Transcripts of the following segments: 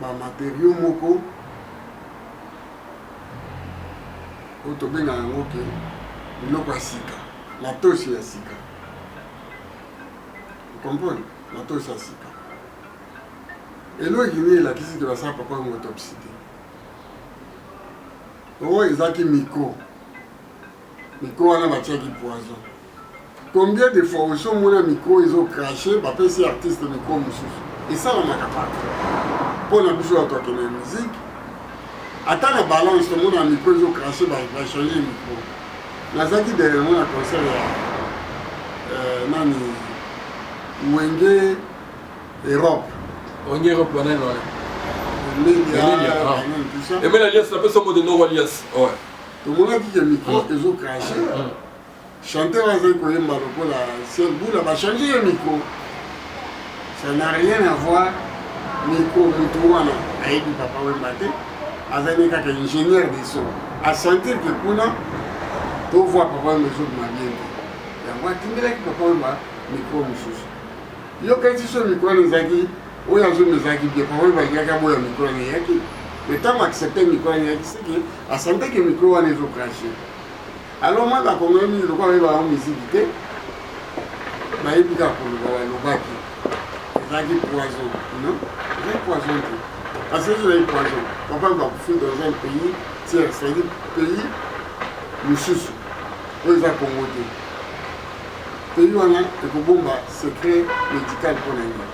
matériaux moko otobenga yango ke biloko ya sika matosi ya sika comprendre matosi ya sika eloko nini elakisi ke basala papa yango autopsie te oyo ezalaki micro wana batiaki poison combien de fois osomona micro ezokrache bapesi artiste micro mosusu esalamaka paka mpo na biso bato akende ya musique ata na balance tomona micro ezokrache bachange micro nazalaki dernièrement na concert ya nani wenge Europe wenge Europe banani wana Emile Alias na pesa mode no Alias ouais tomonaki ke micro ezokrache chanteur azali koyemba lokola ciel boula bachange ye micro ça n'a rien à voir micro mutu wana ayebi papa wemba te azali kaka ingénieur de son asentir ke kuna tovoa papa wemba ezobima bien te yango atindelaki papa wemba micro mosusu yokati so micro wana ezalaki oyo azomi ezalaki bien papa wemba alingaki aboya micro wana eyaki mais ntango accepte micro wana eyaki seke asenteke micro wana ezokrache alors moi bakongoli mingi lokola bayeba yango misiki te bayebi kaka koloba balobaki ezalaki poison non ezalaki poison te parce que ezalaki poison papa bakufi dans un pays tiers c'est-à-dire pays mosusu oyo eza Congo te pays wana ekobomba secret médical mpo na ngai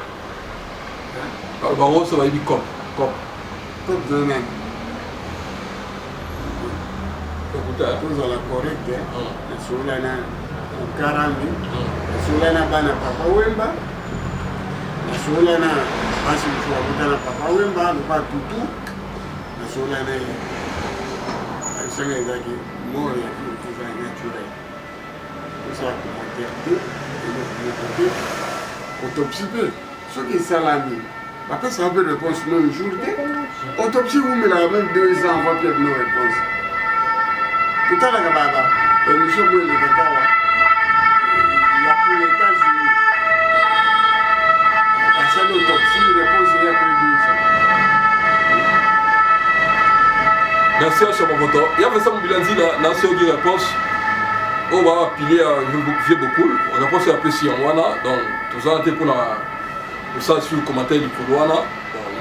bango nyonso bayebi cop de nani tozala correct nasola na okarami nasola na bana papa wemba nasola na basi mosu bakuta na papa wemba loba tutu nasola na ye alisanga ezalaki mort ya eza naturel osala commentaire te eloko te autopsie mpe soki esalami bapesaka mpe réponse même jour te autopsie wumelaka même 2 ans avant peut-être no réponse totalaka baba émission mo elekaka wa ya pour États-Unis asali autopsie réponse ya après 2 ans merci à chaque moto ya pesa mobilanzila na soki réponse oyo bapile ya vie beaucoup réponse ya pesi yango wana donc tozala te mpona osala sur commentaire likolo wana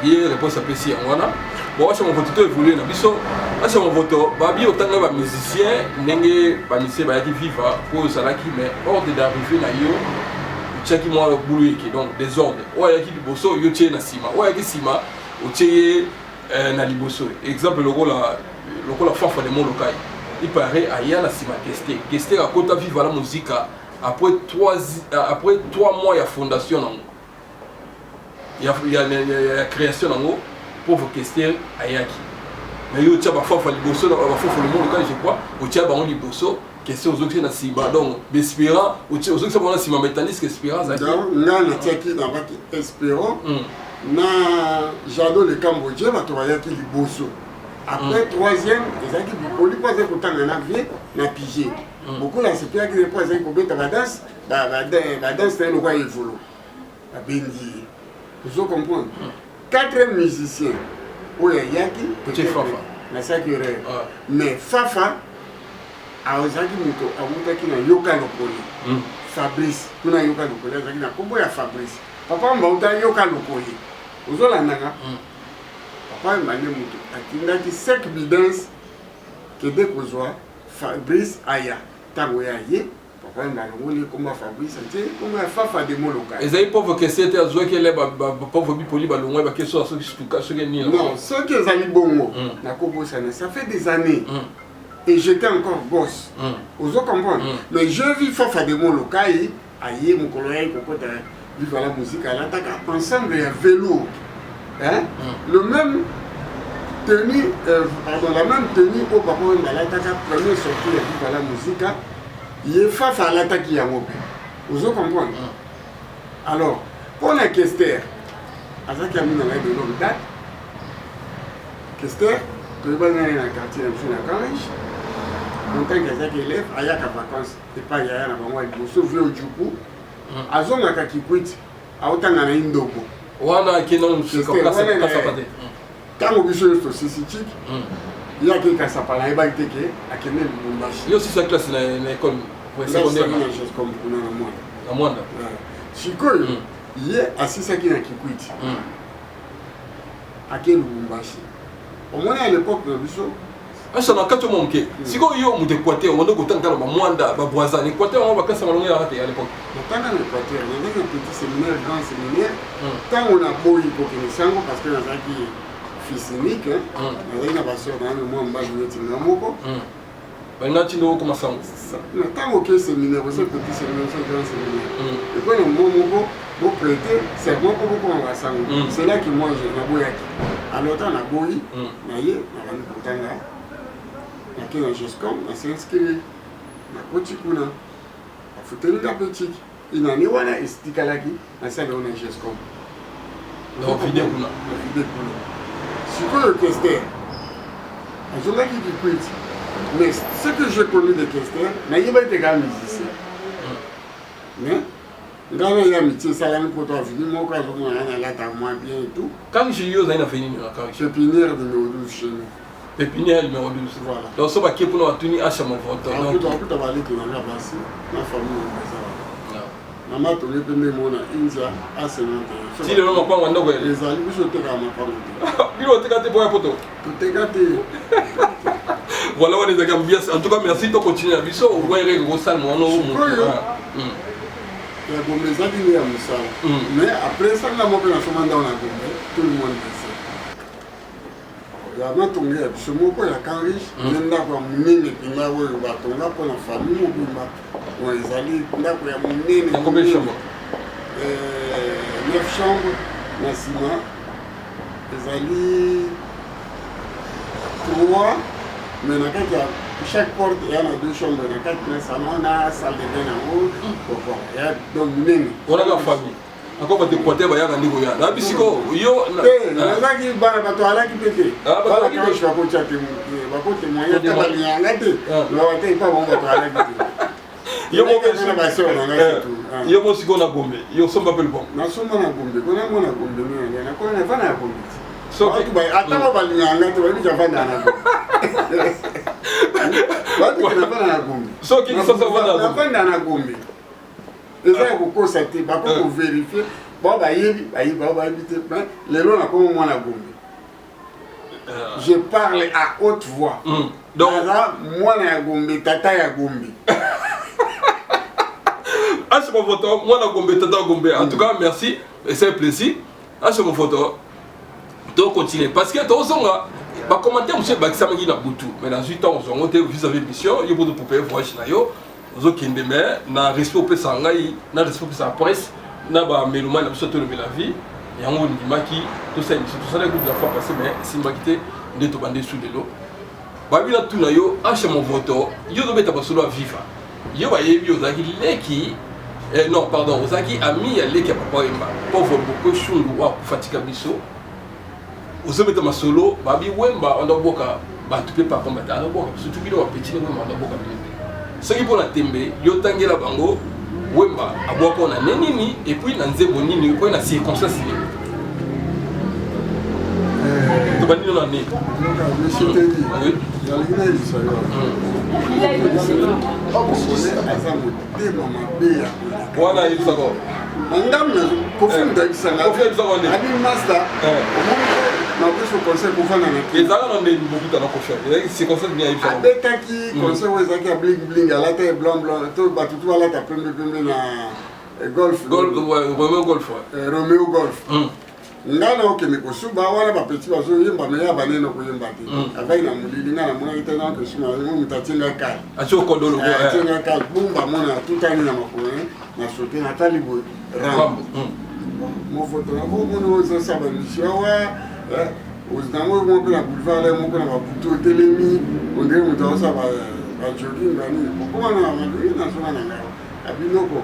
ye réponse apesi yango wana bon acha movoto to évolue na biso acha movoto babi otanga bamusicien ndenge bamisie bayaki viva po ozalaki mais ordre d'arrivée na yo otiaki mwa bulu eke donc désordre oyo ayaki liboso yo tie na nsima oyo ayaki nsima otie ye na liboso exemple lokola fafa de mon lokai il paraît aya na nsima Kester akota viva la muzika après 3 mois ya fondation nango ya création nango pauvre Kester ayaki mais yo tia bafafa liboso na bafafa le monde quand je crois o tia bango liboso Kester ozoki na sima donc Espérant ozoki sabona sima mais tandis que Espérant zaki nga le tiaki na baki Espérant na Jado le Cambodgien bato bayaki liboso après 3e ezalaki bikoli po azali kotanga na vie na pige beaucoup la sepeyaki po azali kobeta badanse badanse na ye lokwa evolo babengi ye ozo comprendre 4e musicien oyo ayaki nasalaki erreur mais fafa azalaki moto awutaki na yoka lokoli Fabrice kuna yoka lokoli azalaki na kombo ya Fabrice papa mbauta yoka lokoli ozolandanga papa emane moto atindaki 5 bidance kede kozwa Fabrice aya ntango ya ye papa embalongoli komba Fabrice atie komba ya fafa de moloka ezali pauvre Kester te azwaki ele pauvre bipoli balongwe bakeso soki stuka soki nini non soki ezali bongo nakobosana ça fait des années et j'étais encore gosse ozo comprendre mais je vis fafa de moloka aye mokolo ya kokota vive la musique alataka ensemble ya vélo hein le même tenue pardon la même tenue au papa alataka premier sortie ya vive la musique ye fafa alataki yango pe ozo comprendre alors pour la Kester azaki ami na de longue date Kester toyebani na quartier na Kange montagne azaki élève ayaka vacances epai yaya na bango liboso vie ojuku azongaka Kikwiti aotanga na Indoko wana akenda mosika kasapate ntango biso nyonso sisitik yaki kasapala yebaki te ke akende Lubumbashi yo sisa classe na école secondaire na jescom kuna na Mwanda na Mwanda sikoyo ye asisaki na Kikwiti ake Lubumbashi omoni à l'époque na biso asa na kati mo mke siko yo mu Équateur mondo ko tanga ba Mwanda ba Brazza Équateur on va kasa malongo ya rate à l'époque natanga na Équateur na un petit séminaire grand séminaire tango na boyi ko kinisango parce que nazaki fils unique nazaki na baseur na moi mbali neti na moko balinga tindo ko masango na tango ke séminaire c'est petit séminaire c'est grand séminaire et quand le moko bo prêter c'est moi pour ko masango c'est là que moi je na boyaki alors tant na boyi na ye na bani kutanga na kena jescom na s'inscrire na koti kuna afuteli la petite inani wana istikalaki na sala ona jescom na vide kuna sikoyo Kester azongaki Kikwiti mais ce que j'ai connu de Kester nayeba ete kaka musicien mais ngana ya amitié esalami poto avini moko azomona na alata moins bien et tout Karish yo ozali na feni na Karish pépinière numéro 12 chez nous pépinière numéro 12 voilà donc so bakie mpona batuni acha movoto akuta baleki nanga basi na famille bazala na matoli mpe nde mona india asenante ti lelo mapango ndoko ele ezali biso otekaka mapango te bino oteka te boya poto toteka te voilà wana ezalaki ambiance en tout cas merci to continue na biso ovoyere kosalma wana ya Gombe ezali nde ya mosala mais après sanga moko nasoma ndao na Gombe tout le monde dese ya matonge ya biso moko ya Karish nde ndako ya monene mpenza oyo batonga mpona famille mobimba oyo ezali ndako ya monene 9 chambre 9 chambre na nsima ezali 3 mais na kati ya chaque porte il y a 2 chambres na kati na salon na salle de bain nango ya donc minene wana ka famille encore bate Équateur bayaka ndiko ya na bisiko yo nazaki bana bato alaki pete bana kanshi bakotia te bakote moyen te balinganga te bawate ipa bango bato alaki te yo mo siko na Gombe yo somba pe le bon nasomba na Gombe kona mona Gombe nini na kona fana ya Gombe so atama balinganga te babi javanda na Gombe batu kinafana na Gombe so ki sasa vanda na Gombe eza ya kokosa te bakoko vérifier bao bayebi te lelo nakoma mwana Gombe je parle à haute voix naza mwana ya Gombe tata ya Gombe ache mon photo mwana Gombe tata Gombe en tout cas merci et c'est un plaisir ache mon photo donc continuer parce que tozonga ba commentaire monsieur bakisamaki na butu mais dans 8 ans on te vis-à-vis mission yo bodo poupée voyage na yo zo kende mais na respect pe sangai na respect sa presse na ba meloma na biso to le la vie yango ndimaki to ça le groupe de fois passé mais simbakité nde to bande sous de l'eau ba bi na tuna yo ache mon voto yo do beta basolo viva yo ba yebi ozaki leki non pardon ozaki ami ya leki ya papa emba pauvre beaucoup shungu wa kufatika biso ozobeta masolo babi wemba ondoboka batu pe papa mbata ondoboka surtout bino bapeti wemba ondoboka bino soki mpona tembe yo tangela bango wemba abwa mpona nenini et puis na nzembo nini mpo na circonstance nini tobanino na nini wana yebisako ngamna kofunda kisanga abi master na biso conseil kofanda na ezala na ndeni bokuta na kofia circonstance ni yebisako abetaki conseil oyo ezalaki ya bling bling alata ye blanc blanc to bato tu balata pembe pembe na Romeo Golf Romeo Golf nga na okende kosuba wana bapeti bazoyemba me ya banene koyemba te avai na molili nga na monaki te na kesuma moto atienga kale atienga kale bumba mona tutani na makolo na sote natali boye rambo mofoto na bomona oyo ezosaba misio awa nango moko na boulevard moko na babutu otelemi ondire moto aosaba bajogging bani okomana na madui nazonga na ngai abinoko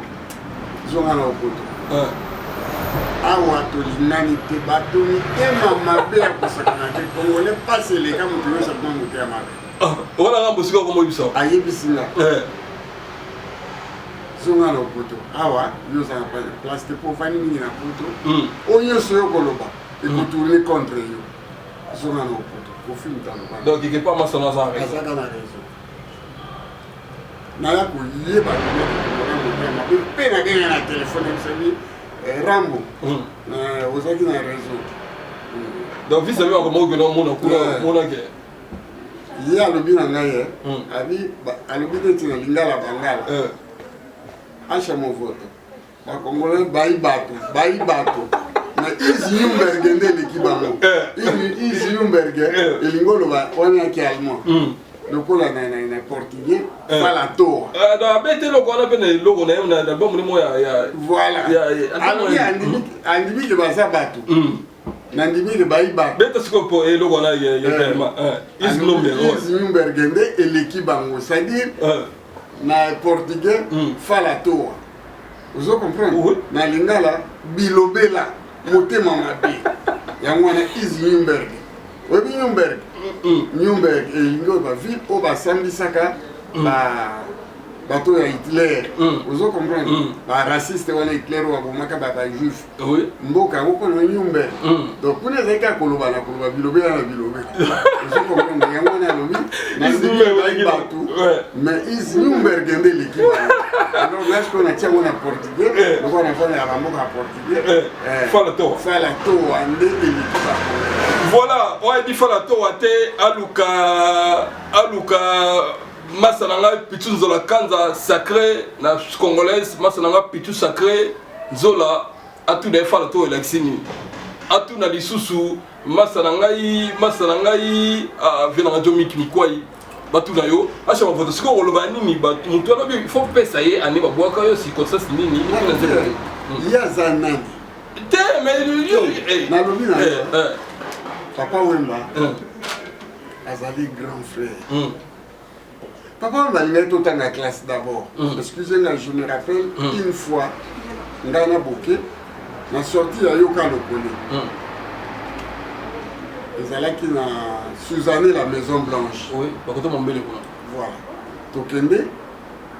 zonga na opoto awa tolinani te bato mitema mabe ya kosakana te kongole pasi eleka moto yo sakuma moto ya mabe wana ngambo sika komoyebisa ayebisinga zonga na opoto awa yozala place te po ofani mingi na poto oyo nyonso yo koloba ekotourne contre yo zonga na opoto profil mutango donc quelque part masana za raison azaka na raison naya koyeba mabe mpe na benga na telefone bisabi Rambo ozalaki na raison donc vis-à-vis encore moi que non mona ke ye alobi na ngai ye alobi neti na lingala bangala acha mo vote bakongolais bayi bato na Easy Nürnberg nde eleki bango Easy Nürnberg elingi oloba wana yaki allemand lokola na portugais fala toa abete loko wana mpe na eloko na ye na album nemo ya voilà alobi andimike baza bato nandimike bayi bato beta siko po eloko wana ya Easy Nürnberg nde eleki bango c'est-à-dire na portugais fala toa ozo comprendre na lingala bilobela motema mabe yango wana Easy Nürnberg oyebi Nürnberg elingi ba ville oyo basambisaka bato ya Hitler ozo comprendre baraciste wana Hitler oyo abomaka bajuif mboka yango mpona Nürnberg donc kuna ezalaki kaka koloba na koloba bilobela na bilobela ozo comprendre yango wana alobi nandimiki bato mais Easy Nürnberg nde eleki alors là je connais tiens on a portugais donc on a fait la mboka portugais fala to ande eleki bato voilà on a dit fala to ate aluka masananga pitu nzola kanza sacré na congolaise masananga pitu sacré nzola atu na fala to elexini atu na lisusu masanangai venanga jomiki mikwai batu na yo acha mavoto siko oloba nini batu mutu alobi il faut pesa ye ane babwaka yo circonstance nini na nzela ya zanani te mais yo na lobi na papa Wemba azali grand frère papa Wemba il tout en classe d'abord excusez-moi je me rappelle une fois ngana boké na sorti ya yoka lokole ezalaki na Suzanne la Maison Blanche. Oui, bakoto mombele kuna. Voilà. Tokende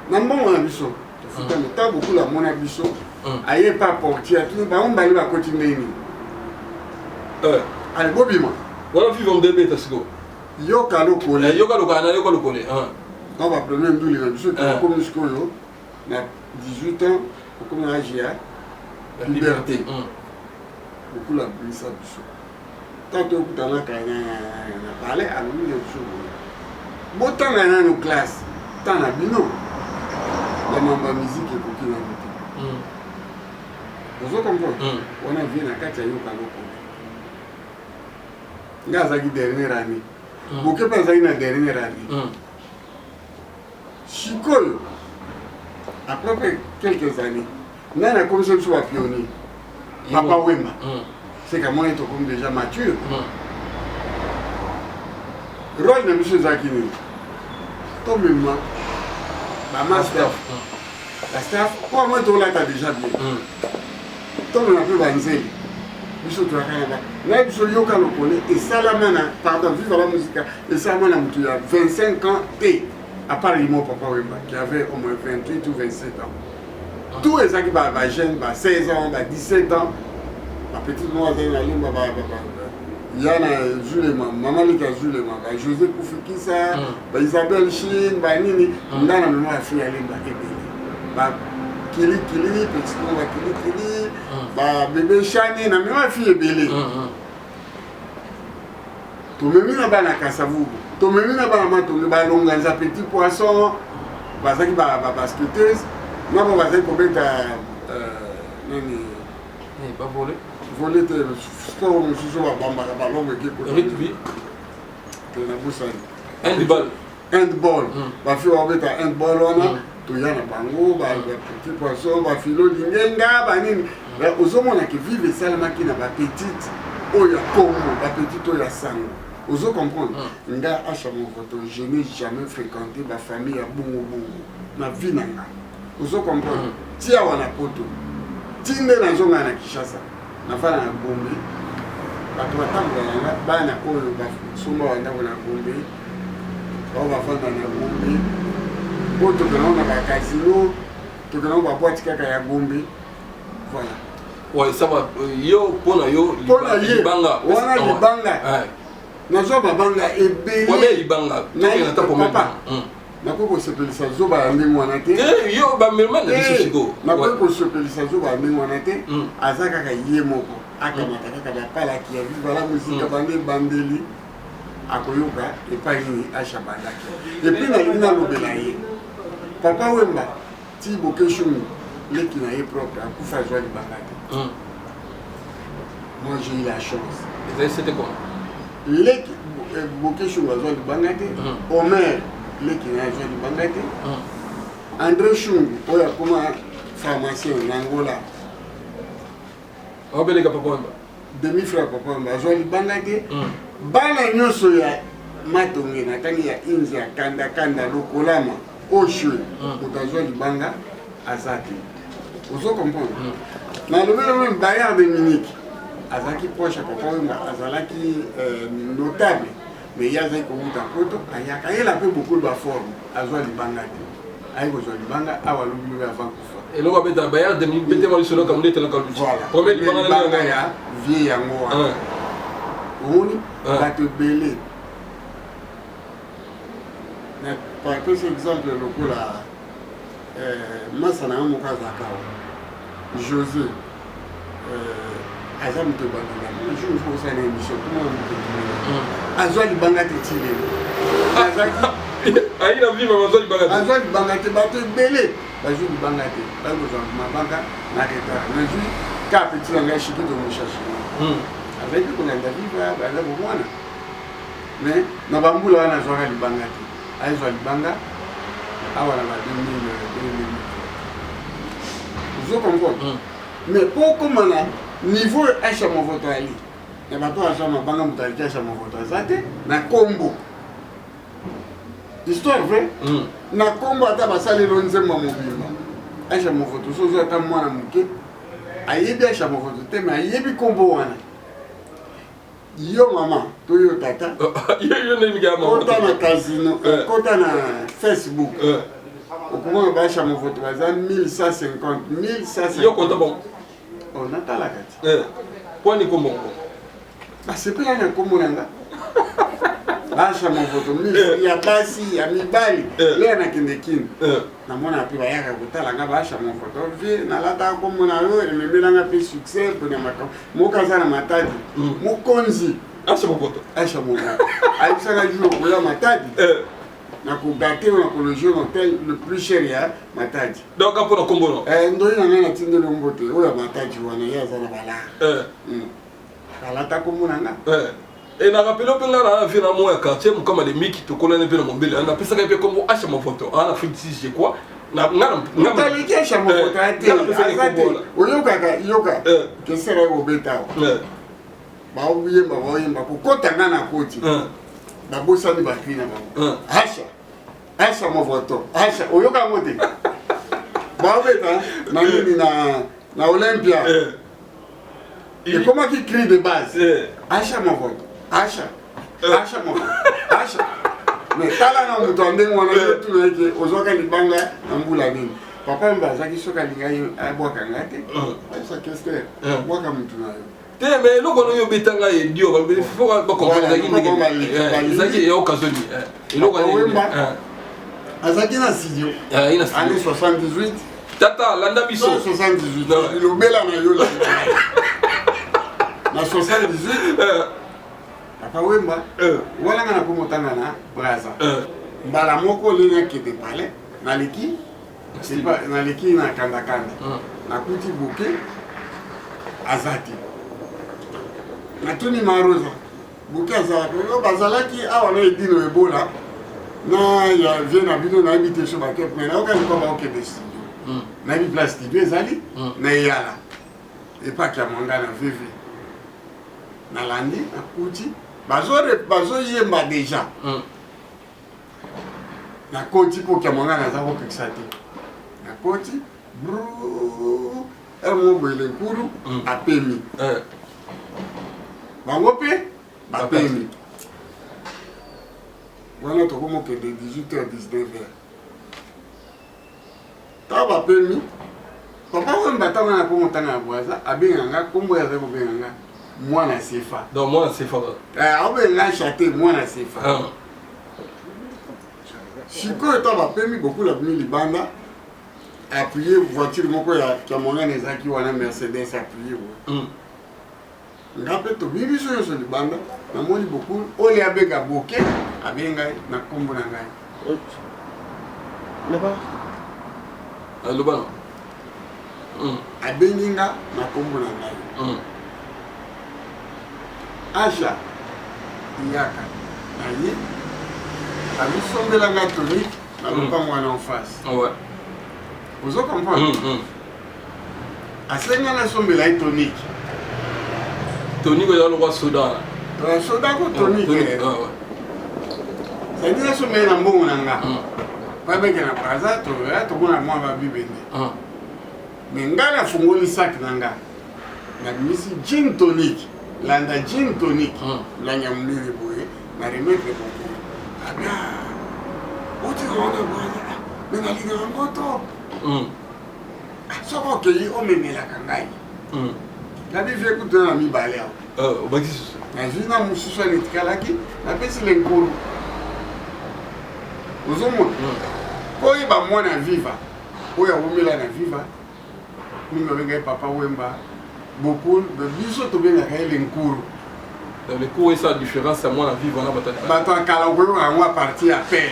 na mbongo na biso. Tofuta nota beaucoup la mona biso. Aye pas portier, tout ba on bali ba koti ndeni. Allez bobima. Wala vivre en début tasiko. Yoka lokole. Yoka lokole. On va prendre nduli na biso comme skolo na 18 ans comme na AGA. La liberté. Beaucoup la brisa biso. Tant que vous avez parlé à nous, vous avez dans nos classes, tant à bino, dans ma musique et pour qui vous comprenez? On a vu la carte à Yoka Loko. Gazaki dernière année. Beaucoup pas la dernière année. Chikol, après quelques années, on a commencé à jouer pionnier. Papa Wemba. C'est qu'à moi, il est déjà mature. Rôle de M. Zakini. Toi, même, ma staff. La staff, pour moi, tu l'as déjà bien. Toi, on a pu vanzer. biso to akana na biso yoka lokole et salamana pardon vive la musique et salamana mutu ya 25 ans et à part mon papa Wemba qui avait au moins 28 ou 27 ans tous les gens qui ba jeune ba 16 ans ba 17 ans ma petite demoiselle na limba ba yana Julema maman lika Julema ba José Koufikisa ba Isabelle Chine ba nini ndana mama afia limba ebele ba kili petit ba kili ba bébé Chani na mama fille ebele to memi na bana kasavubu to memi na bana matonge ba longa za petit poisson ba zaki ba basketteuse na ba zaki kobeta nani pas volé voler te sport mususu ba bamba ba longa ki ko rugby na busani handball ba fi wa beta handball wana to yana bango ba petit poisson ba filo lingenga ba nini ba ozomona ke vive salama ki na ba petite oya Congo ba petite oya sango ozo comprendre nga acha mon voto je n'ai jamais fréquenté ma famille à bongo na vie nanga ozo comprendre tia wana poto tinde na zonga na Kinshasa na fana na Gombe bato batambola bana oyo basomba wanda na Gombe bao bafanda na Gombe po tokena na casino tokena ba boîte kaka ya Gombe voilà ouais ça va yo pona yo libanga wana libanga Nazo babanga ebeli. Wame libanga. Na papa. Nakoko sepelisa zoba ya ndenge wana te. Yo ba merman na biso siko. Nakoko sepelisa zoba ya ndenge wana te. Azaka ka ye moko. Akamata kaka ba pala ki ya viva la musique bande bandeli. Akoyoka epai ni Aisha bandaki. Et puis na lina lobela ye. Papa Wemba ti bokeshumi leki na ye propre akufa zwa libanga te. Moi j'ai eu la chance. C'était quoi? Leki bokeshumi zwa libanga te. Omer leki na zwa libanga te. André Chungu oya kuma pharmacien Angola. Obelega Papa Wemba. Demi frère Papa Wemba zwa libanga te. Bana nyonso ya matonge na tangi ya inza kanda lokolama oshwe utazwa libanga azaki. Ozo comprendre. Na lobelo même Bayard de Munich azaki proche Papa Wemba azalaki notable mais yazaki komuta koto ayaka yela pe beaucoup de forme azwa libanga te. Ayi kozwa libanga awa lobi avant kufa. Et là on va mettre Bayard de Munich bete mo lisolo comme ndete na kaluji. Premier libanga ya vie yango wana. Oni bato belé. Par exemple, le là, Massa na moka zakao. José Azam te bandana. Je me fais ça une émission. Comment Azwa libanga te tiré. Azaki. Aïe la vie maman Azwa libanga. Azwa libanga te bato belé. Azwa libanga te. Ba ko ma banga na retard. Na ju ka petit langage chiki de mon chercher. Avec qu'on a David là bon mais na bambula wana zwa libanga te. Aizwa libanga awa na 2000. Vous comprenez? Mais pour comment là niveau Aisha Movoto ali. Na bato aza mabanga mutaliki Aisha Movoto azate na Kombo. Histoire vraie? Na Kombo ata basali lonzemba mobimba. Aisha Movoto sozo ata mwana muke. Ayebi Aisha Movoto te mais ayebi Kombo wana. Yo maman, to yo tata. Yo nemi ga maman. Kota na casino, kota na Facebook. Okuma ba Aisha Movoto baza 1150. Yo konta bon. On a la carte. Poni kombo. Ba c'est pas na kombo nanga. Aisha Movoto ya basi ya mibali. Le na kindekin. Na mona pe ba yaka kotala nga ba Aisha Movoto vie na lata kombo na yo emebelanga pe succès pour na makao. Mokaza na matadi. Mokonzi. Aisha Movoto. Aisha Movoto. Aisha na juo kola matadi. Na ko dater na ko loger l'hôtel le plus cher ya matadi. Donc apo na kombo no. Ndo ina ngana tinde lo mbote oya matadi wana ya zana bala. Alata kombo nanga. Et na rappelé pe nga na vie na mo ya quartier mo comme les miki to kolane pe na mobile. Na pesa ka pe kombo Aisha Movoto. Ana fiti je quoi. Na nga taliki Aisha Movoto ate. Oyoka yoka. Que sera au beta. Ba oyemba ko kota ngana koti. Ba bosa ni ba krina ba. Aisha Movoto. Aisha oyoka mote. Ba beta na nini na Olympia. Et comment qui crie de base? Aisha Movoto. Aisha Movoto. Aisha. Mais tala na mutu ndenge wana yetu na yake ozoka libanga na mbula nini. Papa mbazaki soka lingai abwaka ngate. Aisha kester. Bwaka mutu na yo. Te mais loko no yo betanga e dio ba faut ba comprendre zaki ndenge. Zaki yo kazoni. Loko Wemba. Azaki na studio. Ina studio. Année 78. Tata landa biso 78. Ilobela na yo la. Na 78. Papa Wemba. Wala ngana ko motanga na Braza. Mbala moko lina ki de pale. Naliki. C'est pas naliki na kanda. Na kuti bouquet. Azati. Natuni maroza. Bouquet azati. Yo bazalaki awa na edino ebola. Na ya vient habiter na habiter sur ba kep mais na oka ko ba oke de studio. Na bi place studio ezali na yala. Et pas kia manga na VV. Na landi na kuti bazo yemba déjà. Na koti ko kia manga na za ko pixate. Na koti bru mo bele kuru apemi. Bango pe bapemi. Voilà to como que de 18h à 19h. Ta bapemi. Papa Wemba tanga na ko motanga Braza abenganga kombo ya za ko benganga. moi na CFA. Donc moi c'est fort. On va l'acheter moi na CFA. Sikoyo to ba permis beaucoup la venu libanda. Appuyer voiture moko ya Kamonga nezaki wana Mercedes appuyer. Ngape to bibi so yo libanda na moni beaucoup ole abega boke abenga na kombo na ngai. Là-bas. Lobano. Abeninga na kombo na ngai. Asha Iyaka aye abisombela nga tonique na lopango wana en face. Ouais. Vous comprenez? Asenga na sombela ye tonique. Tonique est dans le roi soda. Soda ko tonique. C'est-à-dire sombela na mbongo na nga. Pas beke na praza to ya to bona mwa ba bibende. Mais nga na fungoli sac na nga. Na misi gin tonique. Landa gin tonique. Lanya mniri boye na remettre beaucoup. Abia. Oti rona boya. Mais na linga ngoto. Soko ke yi o memela kangai. La bi fe kutu na mi balé. Obaki. Na jina musiswa netikalaki na pesi lenkuru. Ozomo. Ko yi ba mwana viva. Oya omela na viva. Mingo benga papa Wemba. Beaucoup de biso to benga ka lenkuru. Dans les cours et ça différence à moi la vie voilà bataille. Bato kala wo wa parti appel.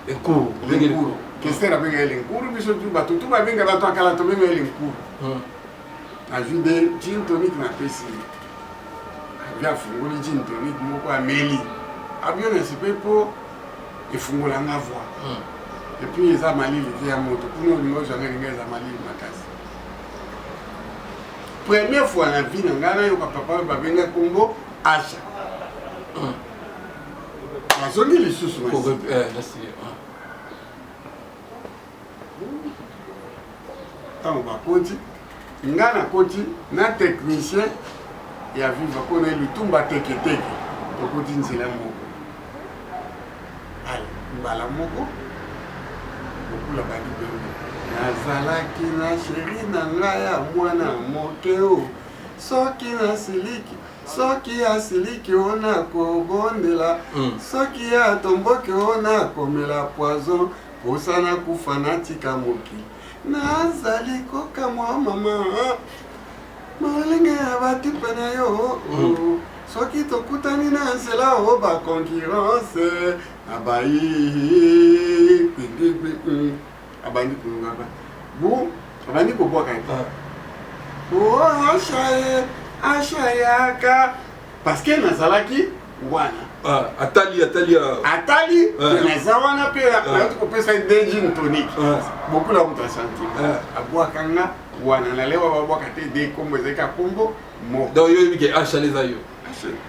Lenkuru. Lenkuru. Qu'est-ce que benga lenkuru biso tu bato tu ba benga bato kala to benga lenkuru. A jude gin tonic na pesi. Via fungoli gin tonic moko ameli. Abion ne sepe po e fungola nga voix. Et puis les amali les ya moto kuno ngo jamais les amali makasi. Première fois dans la vie ngana yo papa ba benga kombo Asha. Azongi lisusu merci. Tant ba koti ngana koti na technicien ya viva ko na lutumba teke teke to koti nzela moko. Ai mbala moko bokula badi bembe. Nazalaki na chéri na ngai ya mwana mokeo soki asiliki ona kobondela soki atomboki ona komela poison posana kufa natika mokili nazali kokamwa mama malenge ya batipe na yo soki tokutani na nzela o baconcurrence abayi abandi kulungaba bu abandi koboka ita asha yaka parce que nazalaki wana atali naza wana pe na kopesa gin tonic beaucoup la mtu asanti abwaka nga wana nalewa babwaka te de kombo ezeka kombo mo donc yo yebike asha neza yo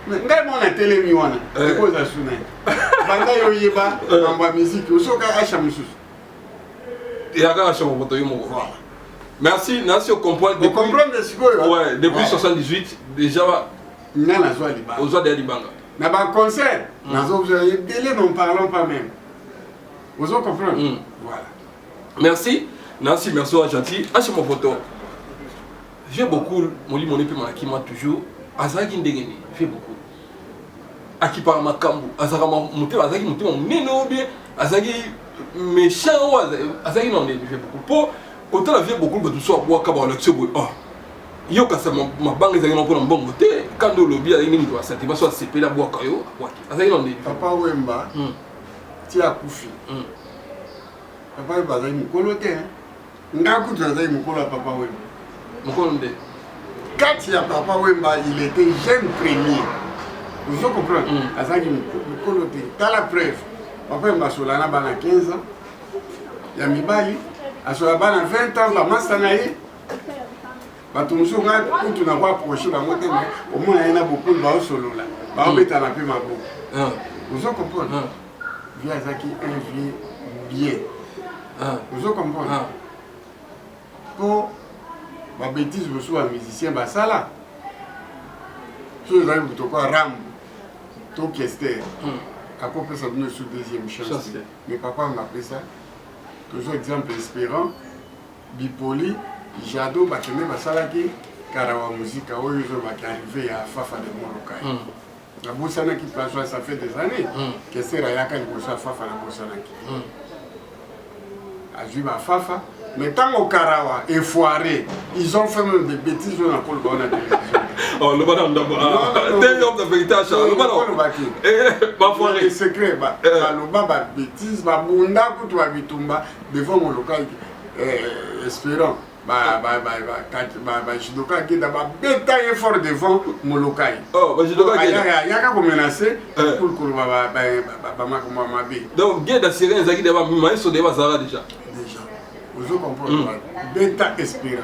ngai mona telemi wana ekoza suna banda yo yeba mambo musique osoka asha mususu. Merci, merci au comprendre. Ouais, depuis 78, déjà aux oies de Libanga. Dans un concert, n'en parlons pas même. Vous comprenez? Voilà. Merci, merci, merci à gentil. Achète mon photo. J'ai beaucoup, mon épée qui m'a toujours. Azaki Ndegeni, j'ai beaucoup. Aki par ma kambu, Azaka monté, Azaki monté, mon méno bien, Azaki. Méchant, Azaki n'en est fait beaucoup. Quand on a vu beaucoup de tout ça, on a vu que yo kasa ma banque ezali na mpona mbongo te kando lobi alingi ni to sentiment so sepela bwaka yo azali na ndeli papa Wemba ti akufi papa Wemba azali mukolo te ngaku tu azali mukolo papa Wemba mukolo nde kati ya papa Wemba il était jeune premier vous comprenez azali mukolo te tala preuve papa Wemba solana bana 15 ans ya mibali asola bana 20 ans ba masana ye batumso nga kutu na kwa proche ba motema au moins ina beaucoup ba solola ba obeta na pe mabo vous comprenez via zaki un vieux bien vous comprenez pour ba bêtise vous soit musicien ba sala so za vous to quoi ram to kester kako pesa bien sur deuxième chance mais papa m'a appelé ça toujours exemple espérant bipoli Jado Bakeme Basalaki Karawa Musique, où ils ont arrivé à Fafa de Molokai. La Boussanaki, ça fait des années que c'est Rayaka qui bosse à Fafa la Boussanaki. À Juba Fafa, mais tant au Karawa est foiré, ils ont fait même des bêtises dans la télévision. Oh, le bonhomme d'abord. T'es homme de vérité, Charles. Le bonhomme. Ma foiré. Les secrets, le baba bêtise, bunda, tout va bitumba, devant mon local, espérant. Jidoka qui d'abord bêta effort devant mon local. Oh, Jidoka qui il y a comme menacé pour que donc, il y a des sirènes qui devant moi, ils sont déjà. Déjà. Vous comprenez bêta espérant.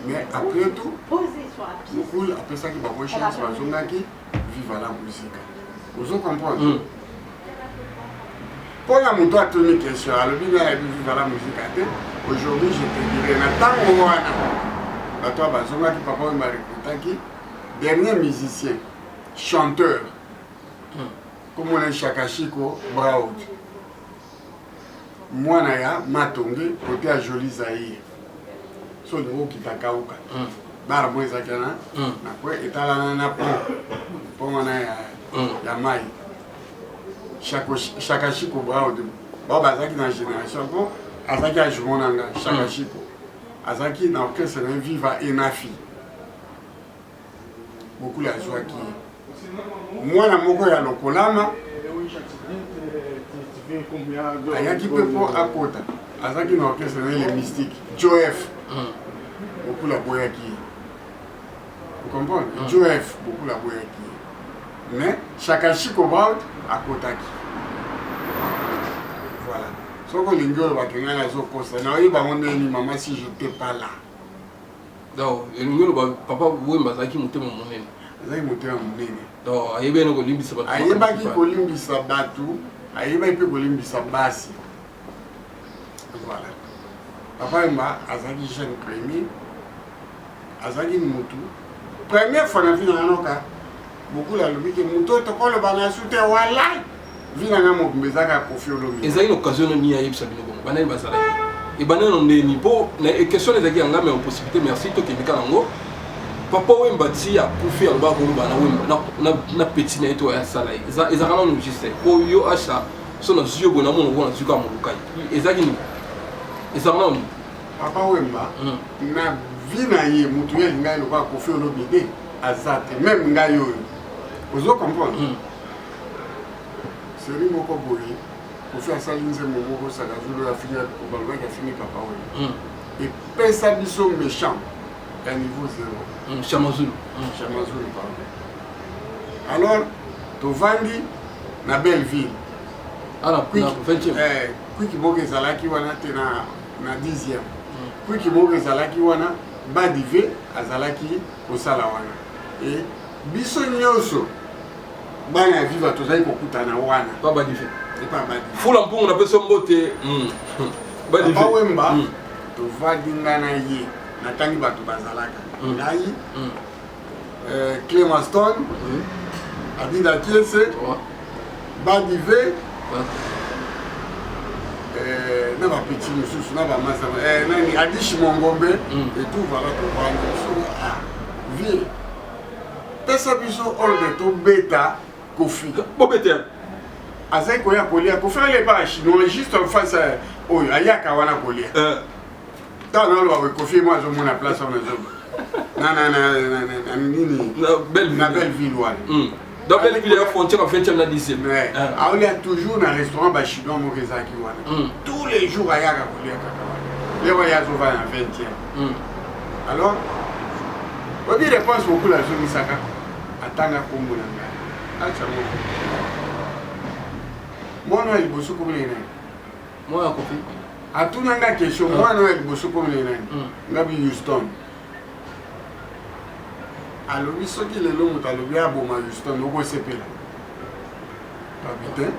Mais après tout, beaucoup après ça qui va voir chez nous, qui vivent à la musique. Vous comprenez? Pour la moto à tourner question, alors bien il vivre à la musique. Aujourd'hui, je te dirais, la toi, Bazonga qui papa m'a recruté qui dernier musicien, chanteur, comme on est Chakashiko Braoud. Moi, Naya, Matonge, côté à Joli Zahir. So niveau qui t'a kauka. Bara mweza kana. Na kwa itala na po mwana ya mai. Chakashiko Braoud. Baba zaki na génération ko azaki a joué nanga Chakashiko. Azaki na orchestre un viva Enafi. Beaucoup la joie qui. Moi na moko ya lokolama. Ayaki pepo akota. Azaki na orchestre les mystiques. Joef. Beaucoup la boyaki. Vous comprenez? Joef, beaucoup la boyaki. Mais Chakashiko Braoud akotaki. Voilà. Si on lingole va tenir la zone comme ça, non, il va me dire maman si je n'étais pas là. Donc, lingole va papa oui mais ça qui monte mon nez. Ça qui monte mon nez. Donc, aïe bien ko limbi sabatu. Aïe ba qui ko limbi sabatu, aïe ba qui ko limbi sabasi. Voilà. Papa m'a azaki jeune premier, azaki mutu. Première fois na vie na noka. Beaucoup la lobi que mutu to ko le bana sute walai. Vina na mo mbezaka Koffi Olomide. Eza une occasion ni ya yebisa bino bongo. Bana basala. Et bana no ndeni po na question ezaki anga mais possibilité merci to kemika nango. Papa wemba ti ya Koffi alba ko bana wemba na petit na eto ya sala. Eza kana no juste. Po yo acha so na zio bona mo na zuka mo lukai. Ezaki ni. Eza kana no. Papa wemba na vina ye mutu ye ngai lo ba Koffi Olomide azate même ngai yo. Vous comprenez? C'est lui mon coboy. Pour faire ça, il y a un moment où ça a joué à finir, au balcon qui a fini papa. Et pesa biso méchant, à niveau zéro. Chamazulu. Chamazulu, pardon. Alors, tu vandi na belle ville. Ah, na 20e. Qui moque zalaki wana te na 10e. Qui moque zalaki wana badive azalaki osala wana. Et biso nyoso. Bana viva tozali kokutana wana pas badife et pas badife fula mpungu na peso mbote badife pa wemba tovadi ngana ye natangi bato bazalaka ngai Clément Stone Adida Kiese badive na ba petit mususu na ba masa nani Adishi Mongombe et tout voilà to vie pesa biso hors de to beta Koffi. Bobete. Azai koya kolia, Koffi n'est pas chinois, juste en face à Ayaka wana kolia. Tant non, le Koffi, moi je m'en place en zone. Na belle ville wana. Dans belle ville, il y a frontière en 20e na 10e. Il y a toujours un restaurant chinois Morizaki wana. Tous les jours Ayaka kolia kaka. Les voyages vont en 20e. Alors, on dit réponse beaucoup la zone Misaka. Atanga kombo na ngai. Moi, je suis beaucoup comme les nains. Moi, je suis à tout le monde, question. Moi, je suis beaucoup comme les nains. Je suis Houston. Alors, il faut que les hommes soient à Houston. On va se faire. Capitaine.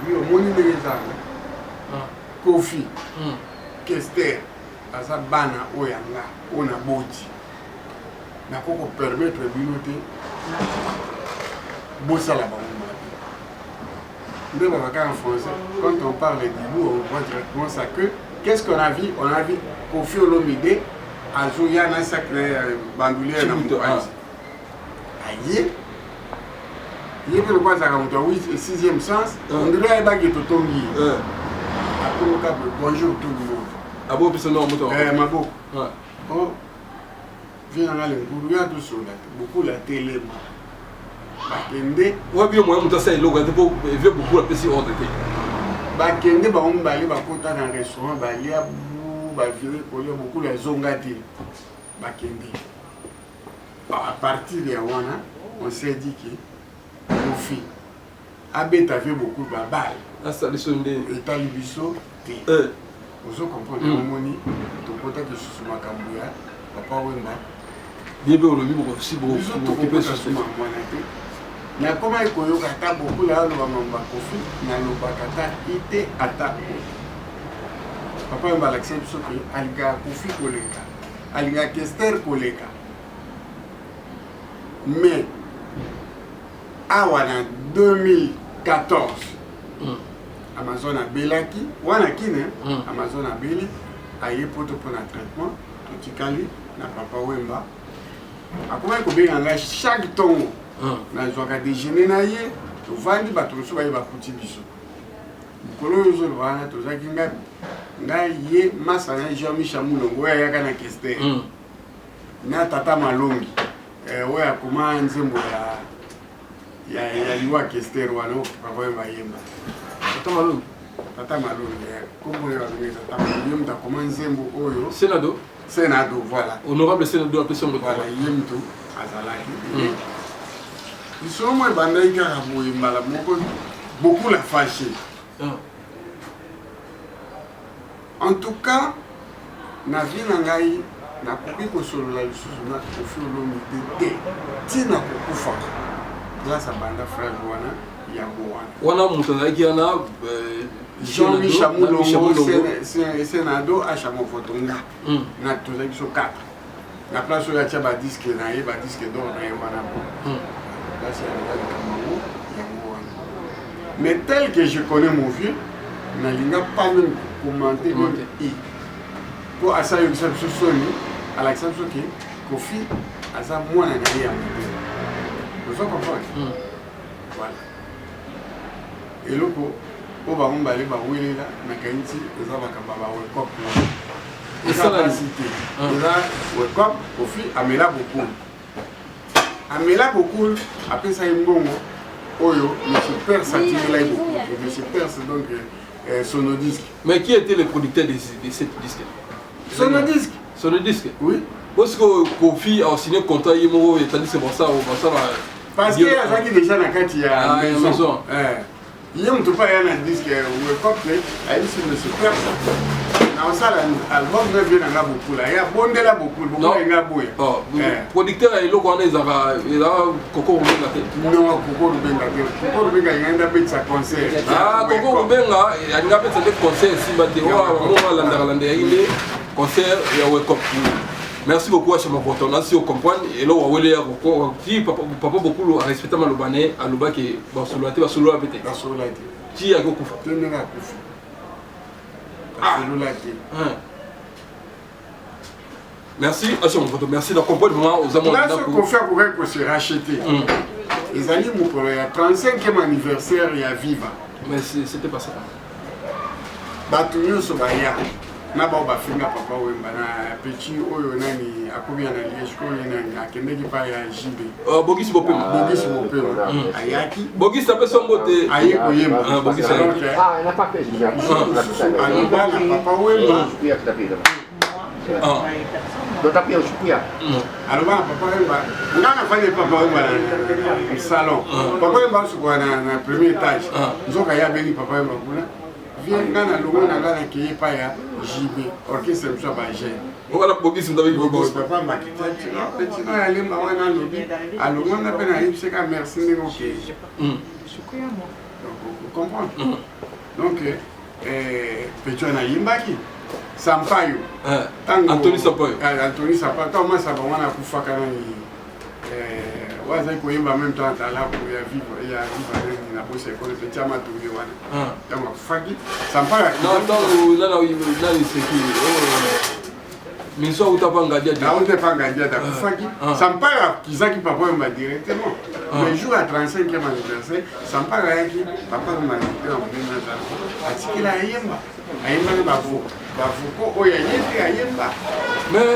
Il y a un monde de gens. Koffi. Kester. Asa bana oyanga. On a boti. Na koko permettre de l'unité. Bossa là-bas. En français, quand on parle du loup, on voit directement ça que qu'est-ce qu'on a vu? On a vu Koffi Olomide azoya na sacré bandoulière na mokwasi aye ye pe lokwa zaka moto oui 6e sens ondelo ayebaki totongi akomoka bonjour tout le monde abo biso no moto maboko oh viens na le ngulu ya tosola beaucoup la télé bakende wabi yo moya moto asa eloko ate po vie beaucoup apesi ordre te bakende bango mibale bakota na restaurant balia bavire kolia beaucoup la zonga te bakende à partir de wana on s'est dit que Kofi abeta fait beaucoup de balle asali sonde etali biso te ozo comprendre moni to kota ke susu makambo ya papa wemba biebe olobi boko si boko ko susu mwana te na koma ekoyoka ta beaucoup la lo bamamba Kofi na lo bakata ite atako papa wemba l'accepte biso ke alika Kofi koleka alika Kester koleka mais awana 2014 Amazon a belaki wana kine Amazon a beli aye poto pour un traitement totikali na papa wemba akoma ko benga nga chaque tongo na zoka déjeuner na ye to vandi bato so ba kuti biso kolo yo zo wana to zaki nga ye masa na Jean-Michel Mulongo ya kana Kester na tata Malongi oya kuma nzembo ya liwa Kester wana papa wemba yemba tata Malongi kombo ya tata Malongi mta kuma nzembo oyo Senado voilà honorable Senado appelé son voilà yemto azalaki iso mo banda ikaka boyembala moko beaucoup la fâché en tout cas na vie na ngai nakoki kosolola lisusu na Kofi Olomide te tina kokufa grâce à banda frère wana yango wana moto azalaki wana Jean-Michel Mulongo Senado achamo foto nga na tozalaki so 4 na place oyo atia badisque na ye badisque d'or na ye wana place ya Kamango yango wana mais tel que je connais mon vieux nalinga pas même commenter même po asa yokisa biso soni alakisa biso ke Kofi aza mwana na ye ya moto ozo comprendre voilà eloko po bango mbale bawelela na kainti eza bakamba ba wekop eza basite eza wekop Kofi amela beaucoup apesa ye mbongo oyo monsieur Perse atimela ye beaucoup monsieur Perse donc Sonodisque. Mais qui était le producteur de cette disque? Sonodisque. Oui. Parce que Kofi a signé un contrat, il tandis que c'est pour ça. Parce qu'il y a déjà dans la maison. Il y a un peu de disque, il y a une super. Dans ça, l'album ne vient pas beaucoup. Il y a bon de là beaucoup. Producteur, il y a Coco Rubenga. Non, Coco Rubenga. Coco Rubenga, il y a un peu de sa concert. Ah, Coco Rubenga, il y a un peu de concert. Si il y a un concert, il y a un merci beaucoup à Chama Portona, si vous comprenez. Et là, on va aller à papa beaucoup à respecter ma lobané, à loba qui va se loiter, va se loiter. Qui a beaucoup fait? Merci, merci d'accompagnement aux amours. Là, ce qu'on fait pour se racheter. Les amis, pour le 35e anniversaire, il y a Viva. Mais c'était pas ça. Batunyo Sobaya. Na baba finga papa wemba na petit oyo nani akobi na liège ko nani akendeki pa ya JB Bogis Bopema ayaki Bogis appelle son beauté aye ko yemba Bogis elle n'a pas fait alomba na papa wemba Dotapia ushikuya alomba na papa wemba ngana fanye papa wemba na salon papa wemba sukwa na premier étage nzoka ya beni papa wemba kuna viens gana longo na gana ki pa ya JB orchestre mso ba je voilà Bogis ndawi Bogis papa makita petit na ale ma wana lobi alongo na pena yipse ka merci ndeko ke shukuya mo donc comprendre donc petit na yimbaki Sampaio Anthony Sampaio toma saba wana kufaka na ni waza koyemba même temps là pour ya vivre na bosse école petit amatu wana donc faki Sampaio non là c'est qui Mais ça, où t'as pas engagé là où t'es pas engagé ça me parle qui papa m'a directement le jour à 35e anniversaire ça me parle à qui papa m'a dit en 1900 à ce qu'il a yemba ne bavo ko oya yemba mais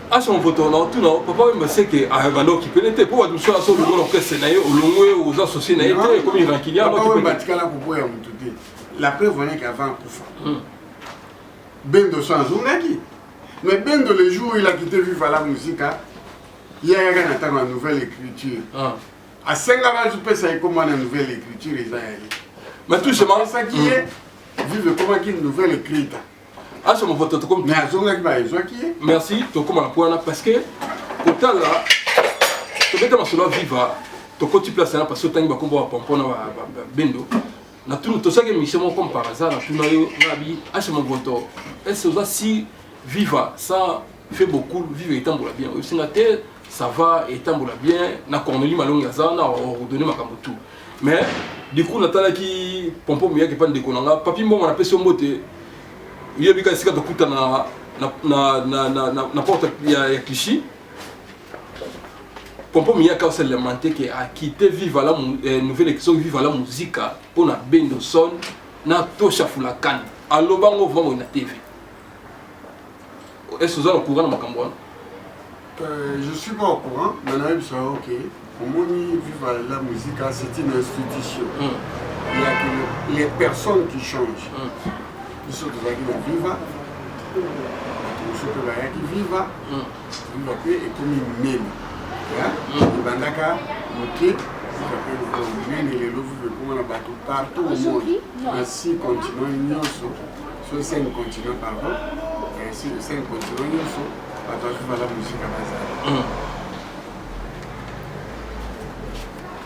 à son photo là tout là papa me sait que à Ravano qui pénétait pour nous soit sur le bon orchestre naïe au long aux associés naïe comme il rankilia papa m'a dit kala ko ya mututi la preuve on est qu'avant kufa Bendo sans Zungaki. Mais Bendo, le jour où il a quitté Viva la musique, il y a une nouvelle écriture. À 5 ans, je peux savoir comment une nouvelle écriture est allée. Mais tout simplement, c'est ça qui est. Vive comment une nouvelle écriture. Ah, c'est mon vote. Mais à Zungaki, qui est. Merci, tu comment la parce que, au tal là, tu peux te mettre Viva, tu peux te placer là parce que tu as un combat pour Bendo. Na tout ça que mission comme par hasard na tout na bi à ce moment est-ce que si Viva ça fait beaucoup vivre étant pour la bien aussi na terre ça va étant pour la bien na Cornelie Malonga ça na redonner makambo tout mais du coup natala qui pompo miya qui pas de konanga papi mo on appelle son moté il y a bika sika to kuta na porte ya cliché Pompo Miyaka s'est lamenté qu'il a quitté Viva la nouvelle élection Viva la musique pour na Bendo Son na Tosha Fulakan alors bango vraiment na TV. Est-ce que vous êtes au courant de Makambouane? Je suis pas au courant, mais là je suis ok. Pour moi Viva la musique c'est une institution. Il y a que les personnes qui changent. Ils sont tous qui Viva. Ils sont tous qui Viva. Viva et comme une mine. Bandaka, Moké, les partout au monde, en 6 continents, sur 5 continents, pardon, et sur 5 continents, à la musique à Bazar.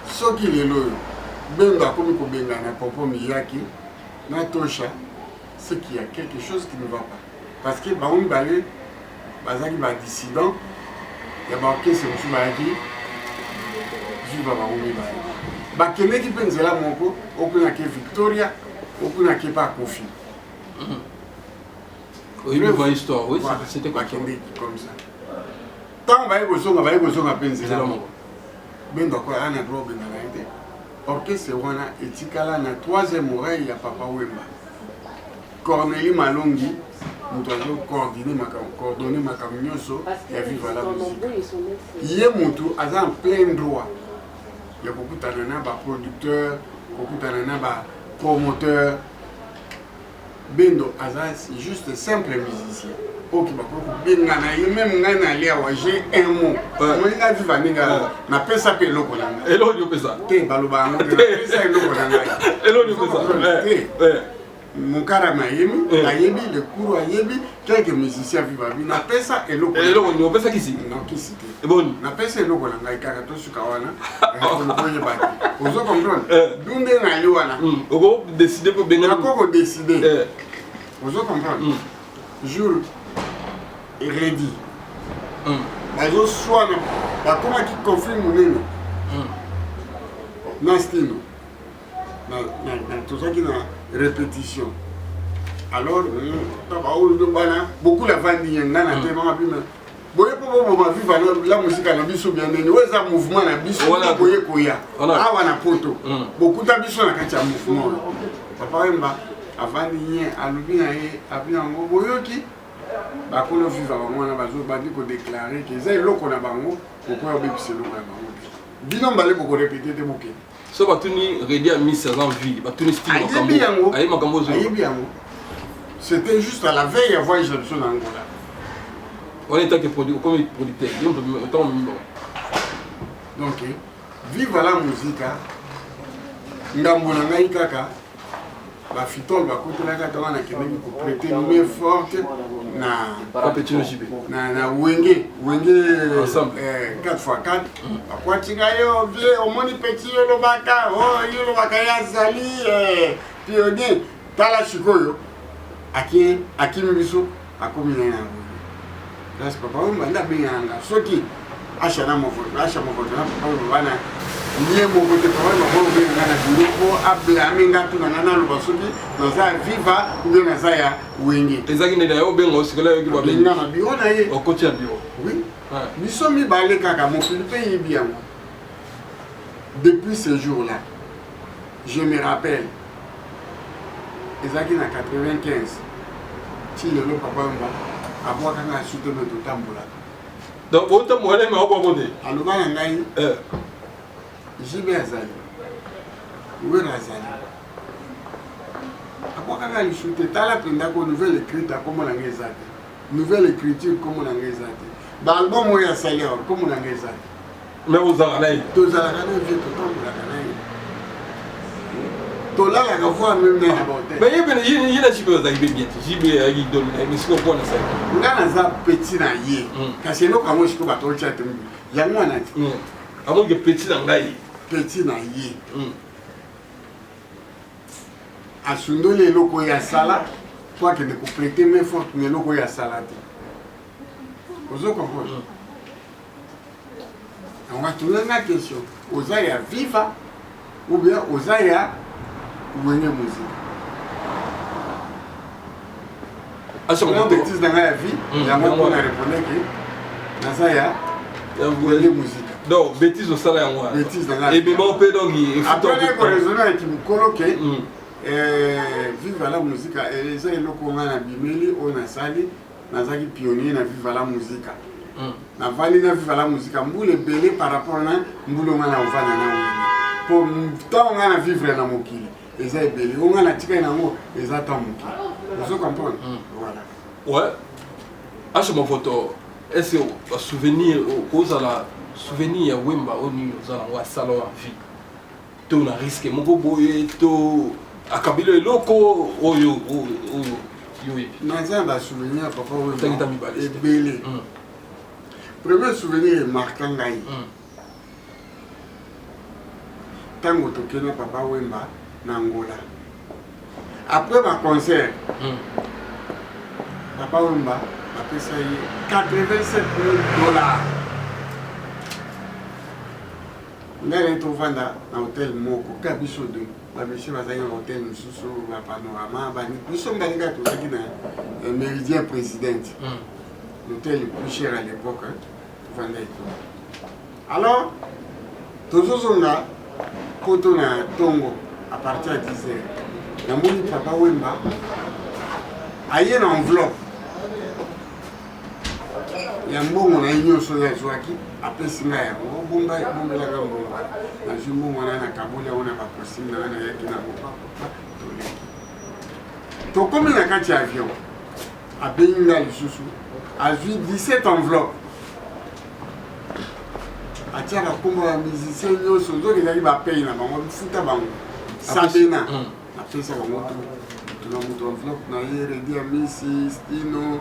Ce qui est là, Benga, comme Benga, n'a pas Miyaki, n'a Tosha, c'est qu'il y a quelque chose qui ne va pas. Parce que Baoum Balé, Bazar qui va dissident. Il y a marqué c'est M. Malaki, Viva Baoumi Baye. Bakene qui pense là, mon coup, aucun n'a Victoria, aucun n'a pas Kofi. Oui, mais une histoire, oui, c'était comme ça. Tant on va y aller, à penser là, mon ben donc, on a un droit de l'aider. Orchestre, on a Etikala, na 3e oreille, il y a Papa Wemba. Cornelie Malongi. Nous devons coordonner ma camionneuse et vivre la musique. Il y a un plein droit. Il y a beaucoup de producteurs, beaucoup de promoteurs. Bendo c'est juste un simple musicien. Ok, même j'ai un mot. Moi, je vais vivre na pesa pe loko nanga. Elo yo pesa. Te baloba ngo pesa loko nanga. Elo yo pesa. Mon cara Mayemi, Ayebi, le Kourou Ayebi, quelques musiciens vivent à vie. Na pesa et l'eau. Et l'eau, on peut ça qui ici. Non, qui cité. Et bon. Na pesa et l'eau, on a un carato sur Kawana. On ne peut pas dire. Vous comprenez? D'où est la Luana? On va décider pour bien. On va décider. Vous comprenez? Jour ready. Bazo soit comment qui confirme mon nom? Nastino. Tout ça qui n'a répétition. Alors, beaucoup la vendée, il y a un tellement abîmé. Boye pour vivre la musique à la biso bien né. Ouais, ça mouvement la biso. Boye koya. Ah, wana poto. Beaucoup d'ambition na katia mouvement. Papa Wemba, avant d'y à l'ubina et à bien en boyoki. Bah, qu'on a vivre avant moi, on a besoin de déclarer que c'est l'eau qu'on a bango. Pourquoi on a besoin de l'eau qu'on a bango? Dis-nous, on va beaucoup répéter des bouquets. So batuni ready à mise en vie, batuni style Makambo. Aïe Makambo. C'était juste à la veille à voir les gens en Angola. On est tant que producteur, donc vive la musique. Ngambo na ngai kaka. Ba fitol ba kotela ka na kemeki ko prêter une main forte na compétition JB. Na wenge 4x4. Akwatinga yo vie au moni petit yo lobaka, oh yo lobaka ya zali pionnier tala shikoyo. Aki mibiso akomi na yango. Là c'est papa on m'a bien nga. Soki achana mo foto na papa bana nie moko te papa moko obenga na biro po ablame nga tuna na loba soki naza viva ou bien naza ya wenge ezaki nini yo benga osikola yoki babengi benga na biro na ye okoti ya biro oui biso mibale kaka mokili mpe yebi yango depuis ce jour là je me rappelle ezaki na 95 ti lelo papa mba abwakanga asuteme totambola donc otambola me obwako te aloba na ngai jibe azali wera azali abwakanga lisu te tala pendako nouvelle écrite akomona ngai eza te nouvelle écriture komona ngai eza te baalbum oyo asali awa komona ngai eza te me ozalaka na ye tozalaka na vie totambolaka na ye tolalaka voir même na bahotel mais ye na jibe ozalaki mpe bien te jibe ayaki doni mesiko mpona sali nga naza petit na ye kasi eloko yango siko batoltia te yango wana te amonke petit na ngai petit na ye asundoli eloko oyo asala po akende koprete main forte na eloko oyo asala te ozo comprendre yango atunanga question oza ya viva ou bien oza ya wenge musique bêtise na ngai ya vie yango mpona répondeke naza ya wenge musique donc bêtise osala yango wana bêtise na ngai ebima mpe donc après koraisonne avec mokolo ke vive la musique eza eloko ngai na bimeli oyo nasali nazaki pionnier na vive la musique navandi na vive la musique mbula ebele par rapport na mbula ngai na ovanda na wenge po ntango ngai na vivre na mokili eza ebele o ngai na tikai nango eza ta mokili ozo comprendre voilà ouais achama photo est-ce que souvenir kozala souvenir ya wemba oyo nini ozala yango asala ya vie to na risque moko boye to akabila eloko oyo yoyebi naza basouvenir ya papa otangita mibale ebele premier souvenir emarka ngai ntango tokende papa wemba na Angola après baconcert papa wemba apesa ye $87,000 ngai naye tovanda na hotel moko ka biso de bamisie bazali na hotel mosusu bapanorama biso mbalinga tozalaki na méridien présidente l'hôtel le plus cher à l'époque tovanda eto alors tozozonga poto na tongo à partir de 10h namoni papa wemba aye na enveloppe ya mbongo na ye nyonso oyo azwaki apesi ngai yango bombelaka mbongo nazwi mbongo wana na kaboli yango na baposime na ngai nayaki na bopapa toleki tokomi na kati ya avion abengi ngai lisusu azwi 17 enveloppe atiaka kombo ya musicien nyonso nzoki ezali bapei na bango futa bango sabena apesa bango tuna moto enveloppe na ye redi ya misi stino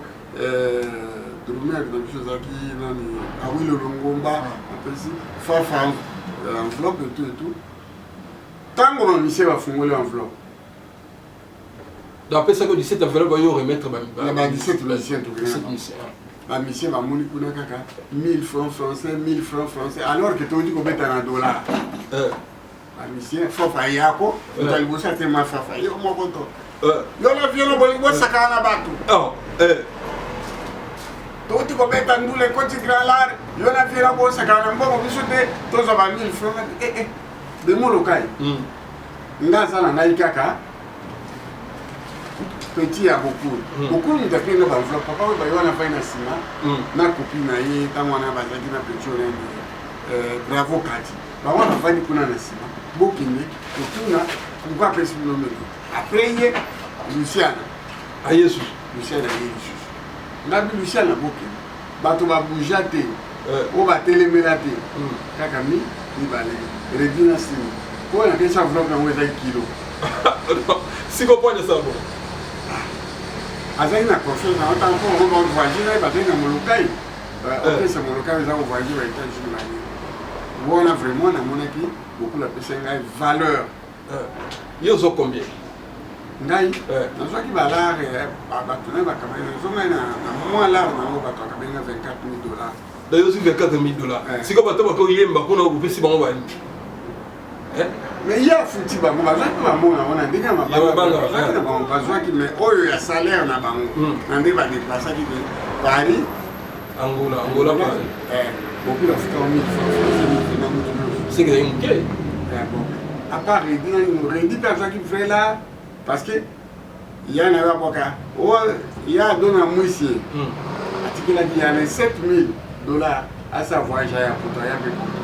Drumer na biso ezalaki nani awilo longomba apesi fafa enveloppe et tout ntango bamisie bafungoli enveloppe donc apesaki 17 enveloppe bayo remettre ba 17 musicien bamisie bamoni kuna kaka 1000 francs français 1000 francs français alors que todi kobeta na dollar bamisie fafa yako ota liboso atema fafa yo moko to yo na violo bolingo bosakana na bato toti kobeta ndule koti gralar yo na violo bosakana na mbongo biso te tozwa ba 1000 francs demolokai nga azala ngai kaka petit ya beaucoup mutakenga baenveloppe papa oyo bayo wana vai na nsima na kopi na ye ntango wana bazalaki na petit onani bravo kati bango bavandi kuna na nsima bokende kotuna pourkui apesi bino meko apres ye luciana ayesu luciana ye lisusu ngabi luciana bokende bato babuja te oyo batelemela te kaka mibale redi na nsima po na kesa enveloppe yango ezaki kilo sikoponya sabo azali na confiance na otanga mpo okoba voyage na ye bazali na molokai opesa molokai eza kovoyage ba états-unis na ye wana vraiment namonaki beaucoup apesa ngai valeur yo ozo combien ngai nazwaki balare bato na bakabaki nazongai na mwa lare nango bato akabenga $24,000 da yo osi $24,000 siko bato bakoyemba mpona kopesi bango bani Mais il y a foutu bango bazwa ki bamona wana ndenge mabanga bazwaki mais oyo ya salaire na bango na nde badeplasaki de Paris Angola beaucoup d'Africains ont mis c'est que c'est à part Redi bazwaki vrai là parce que il y a un avocat il y a donné un moisier il y a les $7,000 à sa voyage à Porto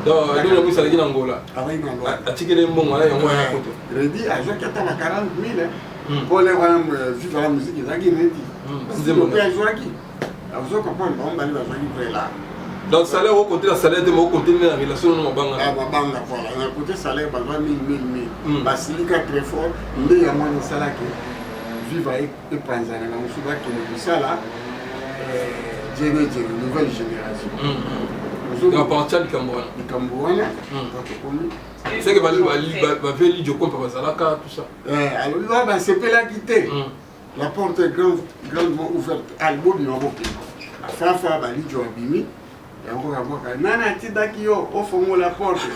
donc le moisier c'est Angola avec Angola atikele mbongo là yango ya poto Redi a joué 40,000 pour les vivre la musique ils a gagné c'est le père Joaki vous comprenez on va aller là donc salaire au côté la salaire de mon côté la relation no banga voilà na côté salaire ba 1000 basilika très fort ndé ya mwana sala ke vivre et panzana na musuba ke ne sala nouvelle génération à partir du Cameroun c'est que va veli joko pa bazalaka tout ça alors là ben c'est pas la quitter la porte est grandement ouverte albo bi mabo la fafa ba li jo abimi yango kaboka nana tidaki yo ofongo la porte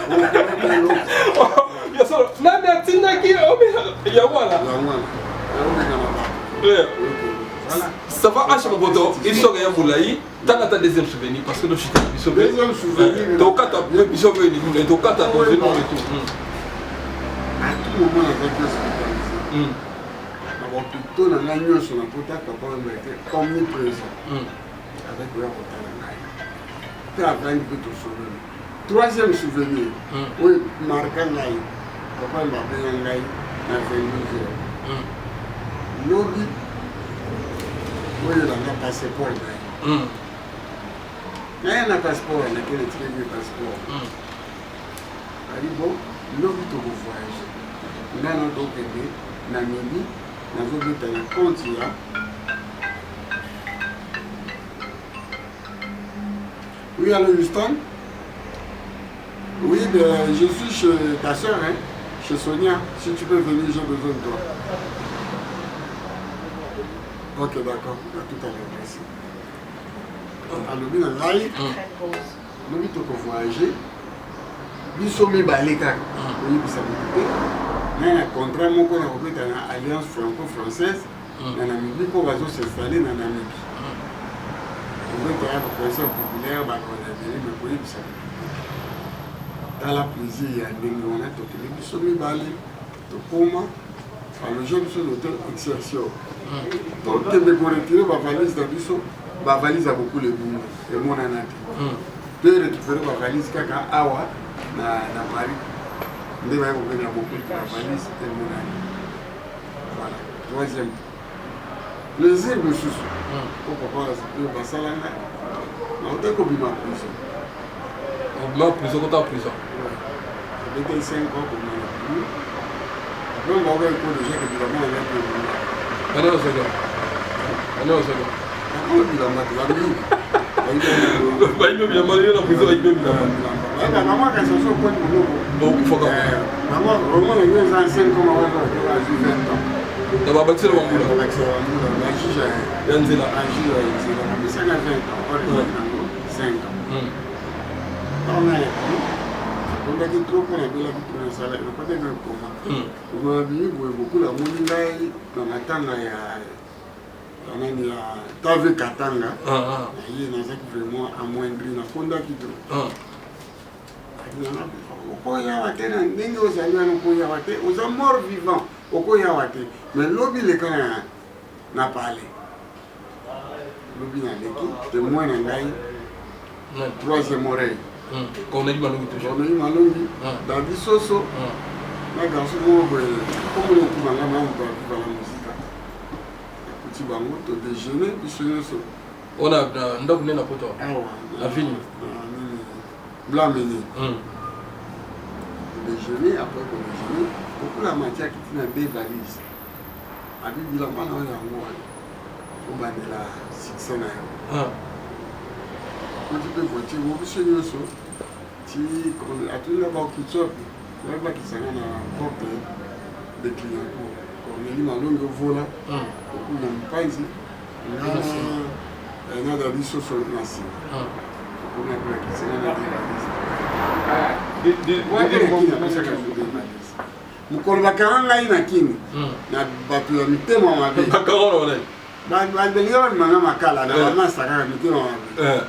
ya solo nana tidaki o ya voilà voilà ça va à chaque boto il sera ya boulayi tant ta deuxième souvenir parce que le chita biso deuxième souvenir to kata biso veni nous to kata to veni et tout à tout moment avec le d'abord plutôt dans la nuit sur la pota papa était omniprésent avec le travail plutôt souvenir troisième souvenir oui marquant là papa m'a bien là na 22 lobby oui il a passeport il a un passeport il a quel passeport bon lobby to voyage là non donc Namibie na zobeta na compte là oui allô Houston oui je suis chez ta soeur hein chez Sonia si tu peux venir j'ai besoin de toi. Ok, d'accord. À tout à l'heure, merci. Alors, bien, là, nous avons voyagé. Nous sommes allés à un contrat, nous avons fait une alliance franco-française. Nous avons s'installer dans Namibie. Nous avons fait un conseil populaire, dans la plaisir, il y a des gens qui sont allés alors, je suis l'hôtel Excelsior. Donc, je vais retirer ma valise d'Abisso, ma valise a beaucoup de boum, et mon anati. Je vais récupérer ma valise Kaka Awa, dans Paris. Je vais revenir beaucoup de ma valise et mon anati. Voilà, troisième. Plaisir, monsieur. Pourquoi pas, c'est pas ça là. On t'a combien de prison? On a prison, on a prison. J'ai été 5 ans pour moi. Non, on va voir les gens qui ont été allez au second. Allez au second. Donc il faut quand même. On a dit trop qu'on a bien l'habitude de ça, le côté de comment. On a vu beaucoup la moulinaï, on attend on a Tave Katanga, il y a vraiment amoindri dans le fond d'acquittement. On est mort vivant, mais l'obi les quand n'a pas allé. L'obi n'a l'équipe, témoin n'a troisième oreille. Quand on a eu Malongi toujours. On a eu Malongi. Dans des sosos. Là, dans ce moment, comme on est tout dans la main, on doit vivre la musique. Petit bango, au déjeuner, puis sur le sol. On a un dog né na poto. La ville. Blamini. Au déjeuner, après au déjeuner, beaucoup la matière qui tient des valises. A dit, il a pas dans la voie. On va aller là, 600 €. Quand tu peux voiture, vous monsieur Yosso, tu as tout là-bas qui sort, là-bas qui s'en a porte des clients. Quand on est Malongi au volant, on n'a pas ici. On a des choses sur le nasi. On a qui s'en a des valises. mokolo bakanga ngai na kini na bato ya mitema mabe badelingi balimanga makala na bamasaka ya mitema mabe.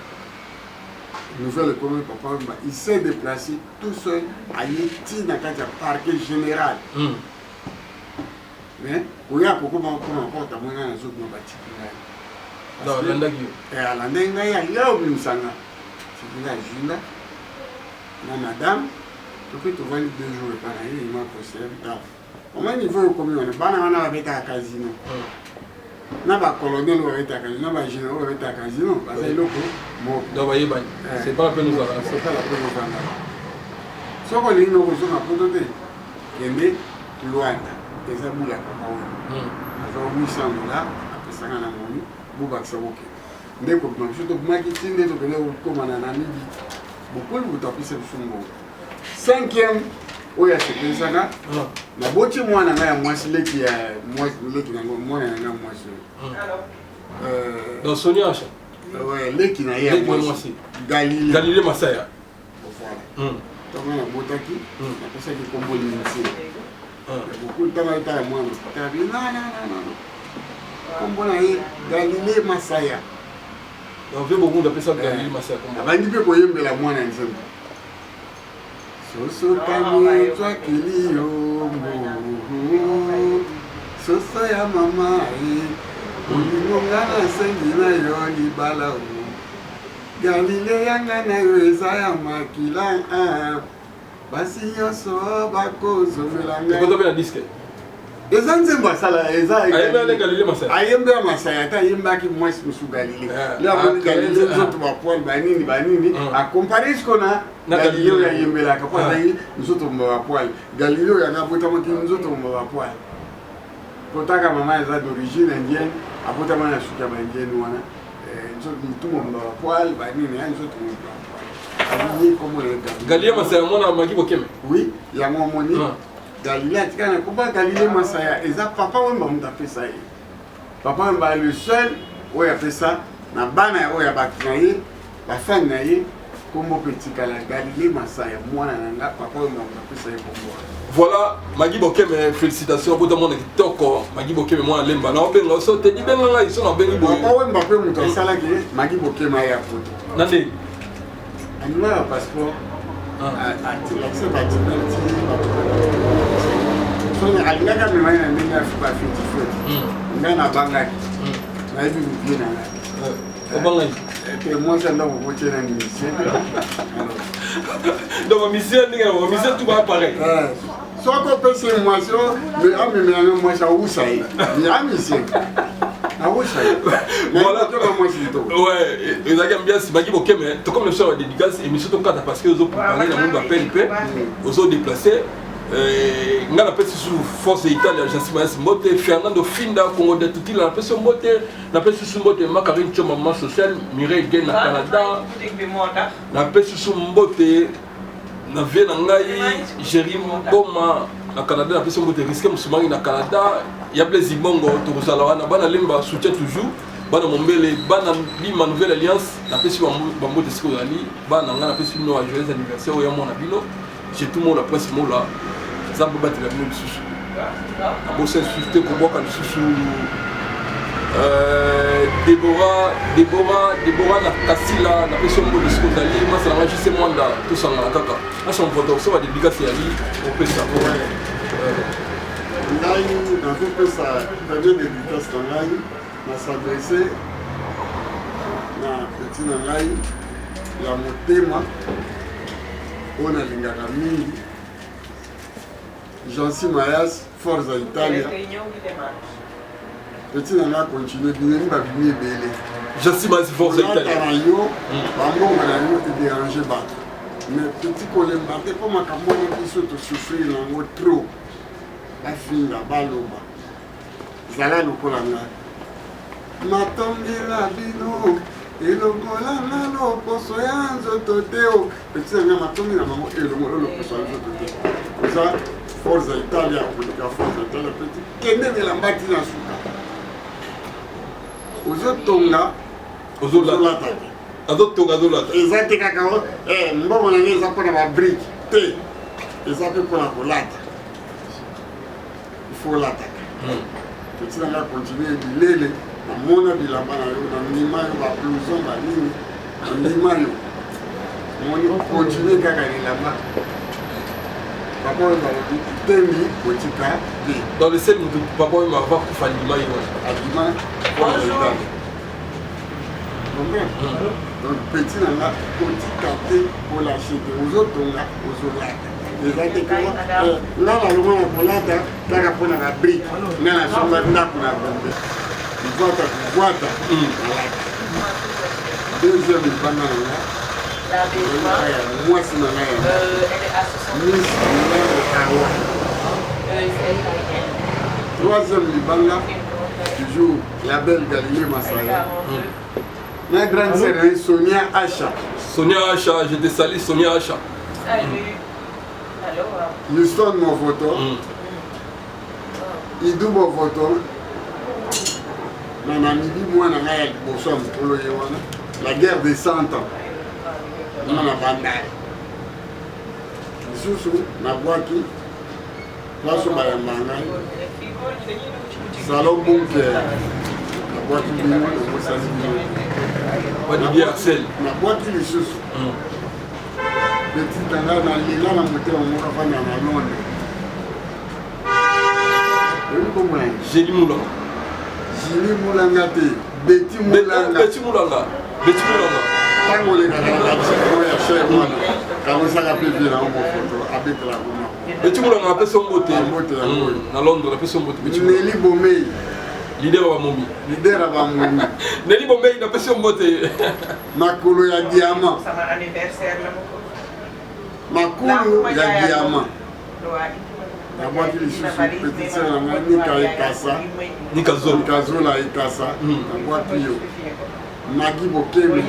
Nouvelle comme papa, il s'est déplacé tout seul à Yeti dans le parquet général. Mais, il y a beaucoup de gens qui ont porté à moi dans les autres bâtiments. Dans l'Andagio. Et à l'Andagio, il y a eu une sanga. C'est une agenda. Madame, depuis que tu vois les 2 jours, il m'a posé. Au moins, il faut comme on est. On a été à casino. Na ba colonel ou avec ta casino, na ba général ou avec ta casino, parce que loko mo donc voyez ben c'est pas la peine nous avoir c'est pas la peine nous avoir so ko lino ko so na poto te kende luanda eza bula ko mo azo 800 dollars apesanga na moni buba kisaboke ndeko ma shoto maki tinde to kele ko mana na midi bokoli butapisa bisungo 5e oya sepesanga na boti mwana nga ya mwasi leki ya mwasi leki na mwana nga mwasi donc Sonia acha ouais leki na ya mwasi Galilée Masaya voilà donc na botaki na pesa ki kombo ni nsi beaucoup de temps ta mwana tabi non kombo na ye Galilée Masaya donc veut beaucoup de personnes Galilée Masaya kombo abandi pe ko yembela mwana nzembo Soso kami twa kilio mbo Soso ya mama Ulimunga na sengi na yo libala o Galile yanga na yo eza ya makila Basi nyoso bako zomelanga Eko tobe na disque eza nzembo asala eza ayembe Galilée Masaya ayembe Masaya ata yembaki mwasi musu Galilée la boni Galilée zoto ba poil banini accompagner ce qu'on a Galilée ya yembela ka kwa zai zoto mba poil Galilée ya ngabota maki zoto mba poil potaka mama eza d'origine indienne apota mana suka ba indienne wana zoto mtumo mba poil banini ya zoto mba poil comme Galilée Masaya mona maki bokeme oui ya momoni Galilée atikana kuba Galilée Masaya eza papa wemba mutape ça papa wemba le seul oya pesa na bana oya bakinaye la femme naye kombo petit kala Galilée Masaya mwana nanga papa wemba mutape ça kombo voilà Magi Bokeme félicitations pour mon kitoko Magi Bokeme mwana lemba na obenga so te di benga nga iso na bengi boyo papa wemba pe muto sala ke Magi Bokeme ya photo nande anima passeport l'accès bâtiment Sonia alingaka mema na ndenge afuka fiti nga na bangaki na hivi mpina obangani pe mwasa ndo kupoche na mission donc mission ndenge na mission tout va pareil soko pese mwasio me ameme na mwasa usai ni amisie na usai voilà to ba mwasi to ouais ezaki ambiance Magi Bokeme to comme le soir dédicace émission to kata parce que ozo préparer na monde appel pe ozo déplacer nga na pesi sous force Italia Jasimas Mbote Fernando Finda Congo de Tuti na pesi Mbote na pesi sous Mbote Makarine Choma maman sociale Mireille Gay na Canada na pesi sous Mbote na vie na ngai Jérim Boma na Canada na pesi Mbote risque musumani na Canada ya Blaise Bongo to kozala wana bana lemba soutien toujours bana mombele bana bima nouvelle alliance na pesi Mbote siko ali bana nga na pesi no joyeux anniversaire ya mona bino j'ai tout le monde la presse mo là ça peut battre la même sous bon c'est suscité pour moi quand sous Déborah na Kasila na person mo de Scotali moi ça marche c'est moi là tout ça na kaka à son photo ça va dédicacer ali au pesa ngai dans tout pesa radio dédicace dans ngai na s'adresser na petit na ngai la motema on a lingaka mingi Jansi Mayas Forza Italia petit nana continue bien ba bini belé Jansi Mayas Forza Italia yo bango na yo te déranger ba mais petit kolemba te pour makambo ni biso to souffrir nango trop ba finga baloba zala lokola nga matongela bino elongola na loposo ya nzoto te o petit nanga matongi na bango elongola loposo ya nzoto te koza Forza Italia koleka Forza Italia petit kende belamba tina suka ozotonga ozolata azolata eza te kaka mbongo na ngai eza mpona babrike te eza mpe mpona kolata il faut lataka petit nanga continue bilele namona bilamba na yo nandima yo bablouson banini nandima yo moni continue kaka lilamba papa oyo balobi tembi kotika te dans le sel moto papa oyo mava kufa ndima ye wana adima mpona donc petit nanga kotika te kolâche te ozotonga ozolata eza te nga balongo na kolata kaka mpona na brike nga nasonga ndako na bombe ivwata kovwata alata deuxième libanga na nga mwasi na nga ya miss milano awa troisième libanga toujours la belle Galilée Masaya ma grande sœur Sonia Acha. Sonia Acha, je te salue Sonia Acha. Salut. Houston mon photo. Idou mon photo. Nana Mibi moi na ngaya liboso mokolo ye wana. La guerre des 100 ans. Nana banda. Lisusu na bwaki. Place bayamba ngai. Salon bunker. Na bwaki bino na mosali bino. Wadi Axel. Na bwaki lisusu. Petit nanga na lela na motema moko afanda na Londres. Oyi komona Jeli Moulanga. Jili Moulanga te, Betty Moulanga. Betty Moulanga. Betty Moulanga. Tango le kaka chiko ya chef wana. Kamosaka pe vila ngo photo abetela ngoma. Betty Moulanga apesa mbote. Mbote ya ngoyi. Na Londres apesa mbote Betty Moulanga. Nelly Bomei. Leader wa Momi. Leader wa Momi. Nelly Bomei apesa mbote. Makolo ya diamant. Sama anniversaire la moko. Makolo ya diamant. Na bwaki lisusu petite sœur na ngai Nika Ekasa. Nika Zola. Nika Zola Ekasa. Na bwaki yo. Magui Bokemi.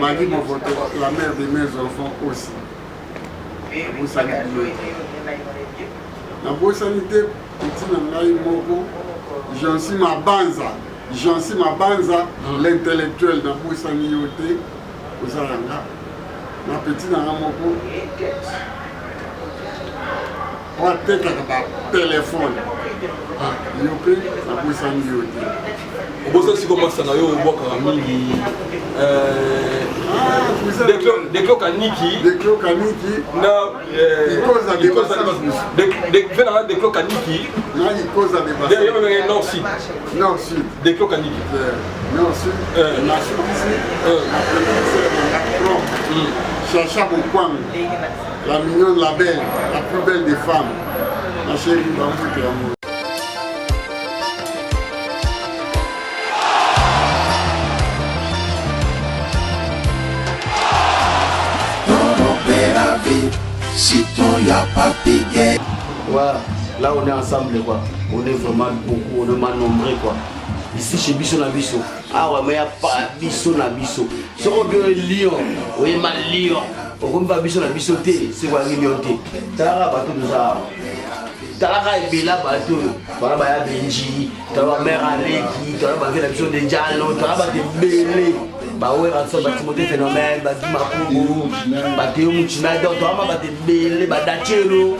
Magui Bofoto, la mère de mes enfants aussi. La bosanité, petit nangai moko. Jansi Mabanza, l'intellectuel na bosani yote. Ozalanga. Na petit nanga moko. Wa teka ba téléphone. Yope na bosani yote. Obosa siko masana yo oboka mingi Declo Kaniki na Declo Kaniki na ikoza de basa derrière Nord Sud Declo Kaniki Nord Sud na Suisse na première Chacha Bokwang la mignonne, la belle, la plus belle des femmes, la chérie Bambou qui est amour. Voilà, là on est ensemble quoi. On est vraiment beaucoup, on est mal nombreux quoi. Ici chez Bisso na Bisso. Ah ouais, mais il n'y a pas Bisso na Bisso. Si on veut Lyon, oui, mal Lyon. On va Bisso na Bisso, c'est quoi Lyon? T'as pas tout ça. T'as et Bella bateau. T'as pas Benji, t'as pas mère Aleki, t'as pas la Bisso de Diallo, t'as pas de Bélé. Bah ouais, on va Timothée Phénomène, bah Dimakougou, bah Théo Mouchina, donc on va te Bélé, bah Dachelo.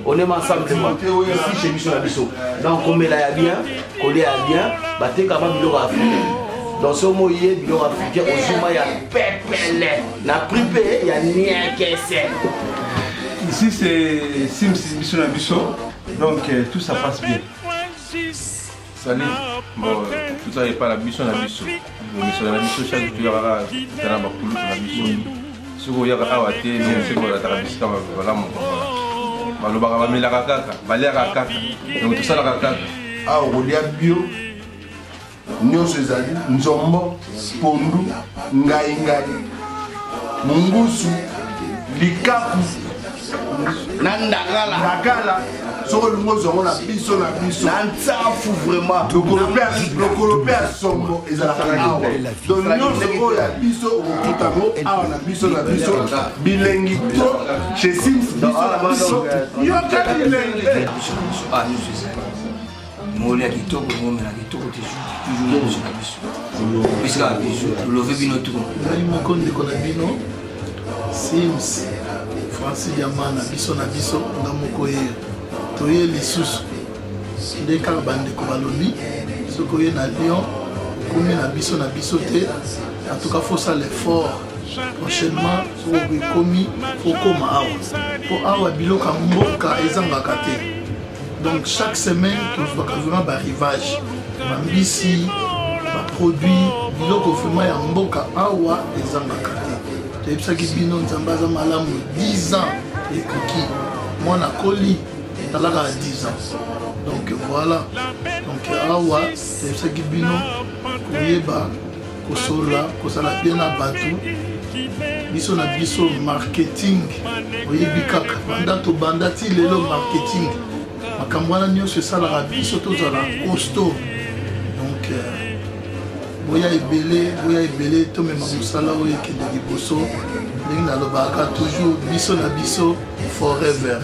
On est ensemble ici chez Bisso na Bisso. Donc on met là bien, on est bien, bah t'es quand même biloko africain. Dans ce mot il y a biloko africain, au Zuma il y a pépélé, na pripé il y a niakese. Ici c'est Sims Bisso na Bisso, donc tout ça passe bien. Salut, bon, tout ça n'est pas la Bisso na Bisso. Mais sur la Bisso, chaque jour il y aura un bakulu na Bisso. Si vous y avez un athée, c'est pour la Tarabisca, voilà mon combat. Malobara va mettre la caca, Valère à caca, donc tout ça la caca. Ah, on y a bio. Nyonso ezali nzombo pondu ngai mungusu likapu ndagala soko lungo zongo na biso na nsafu vraiment lokolo pe asombo ezalaka awa donc nyonso oyo ya biso okokutango awa na biso bilengi to chez Sims biso na biso yoka bilengi Moli qui toque, mon mère qui toque, toujours sur la biso. Puisque la biso, le lever bino tout. Là, il me compte de Konabino, Sims, Francis Diamant na biso nga moko ye toye lisusu nde kaka bandeko balobi soki oye na Lyon okomi na biso te en tout cas faut ça l'effort prochainement soki ekomi faut koma awa po awa biloko ya mboka ezangaka te donc chaque semaine tozwaka vraiment barrivage bambisi baproduit biloko vraiment ya mboka awa ezangaka te toyebisaki bino nzambe aza malamu 10 ans ekoki mwana koli talaka 10 ans donc voilà donc awa toyebisaki bino koyeba kosola kosala bien na bato biso na biso marketing oyebi kaka banda tobanda ti lelo marketing makambo wana nyonso esalaka biso tozala costaud donc boya ebele tomema mosala oyo ekende liboso ndenge nalobaka toujours biso na biso forever.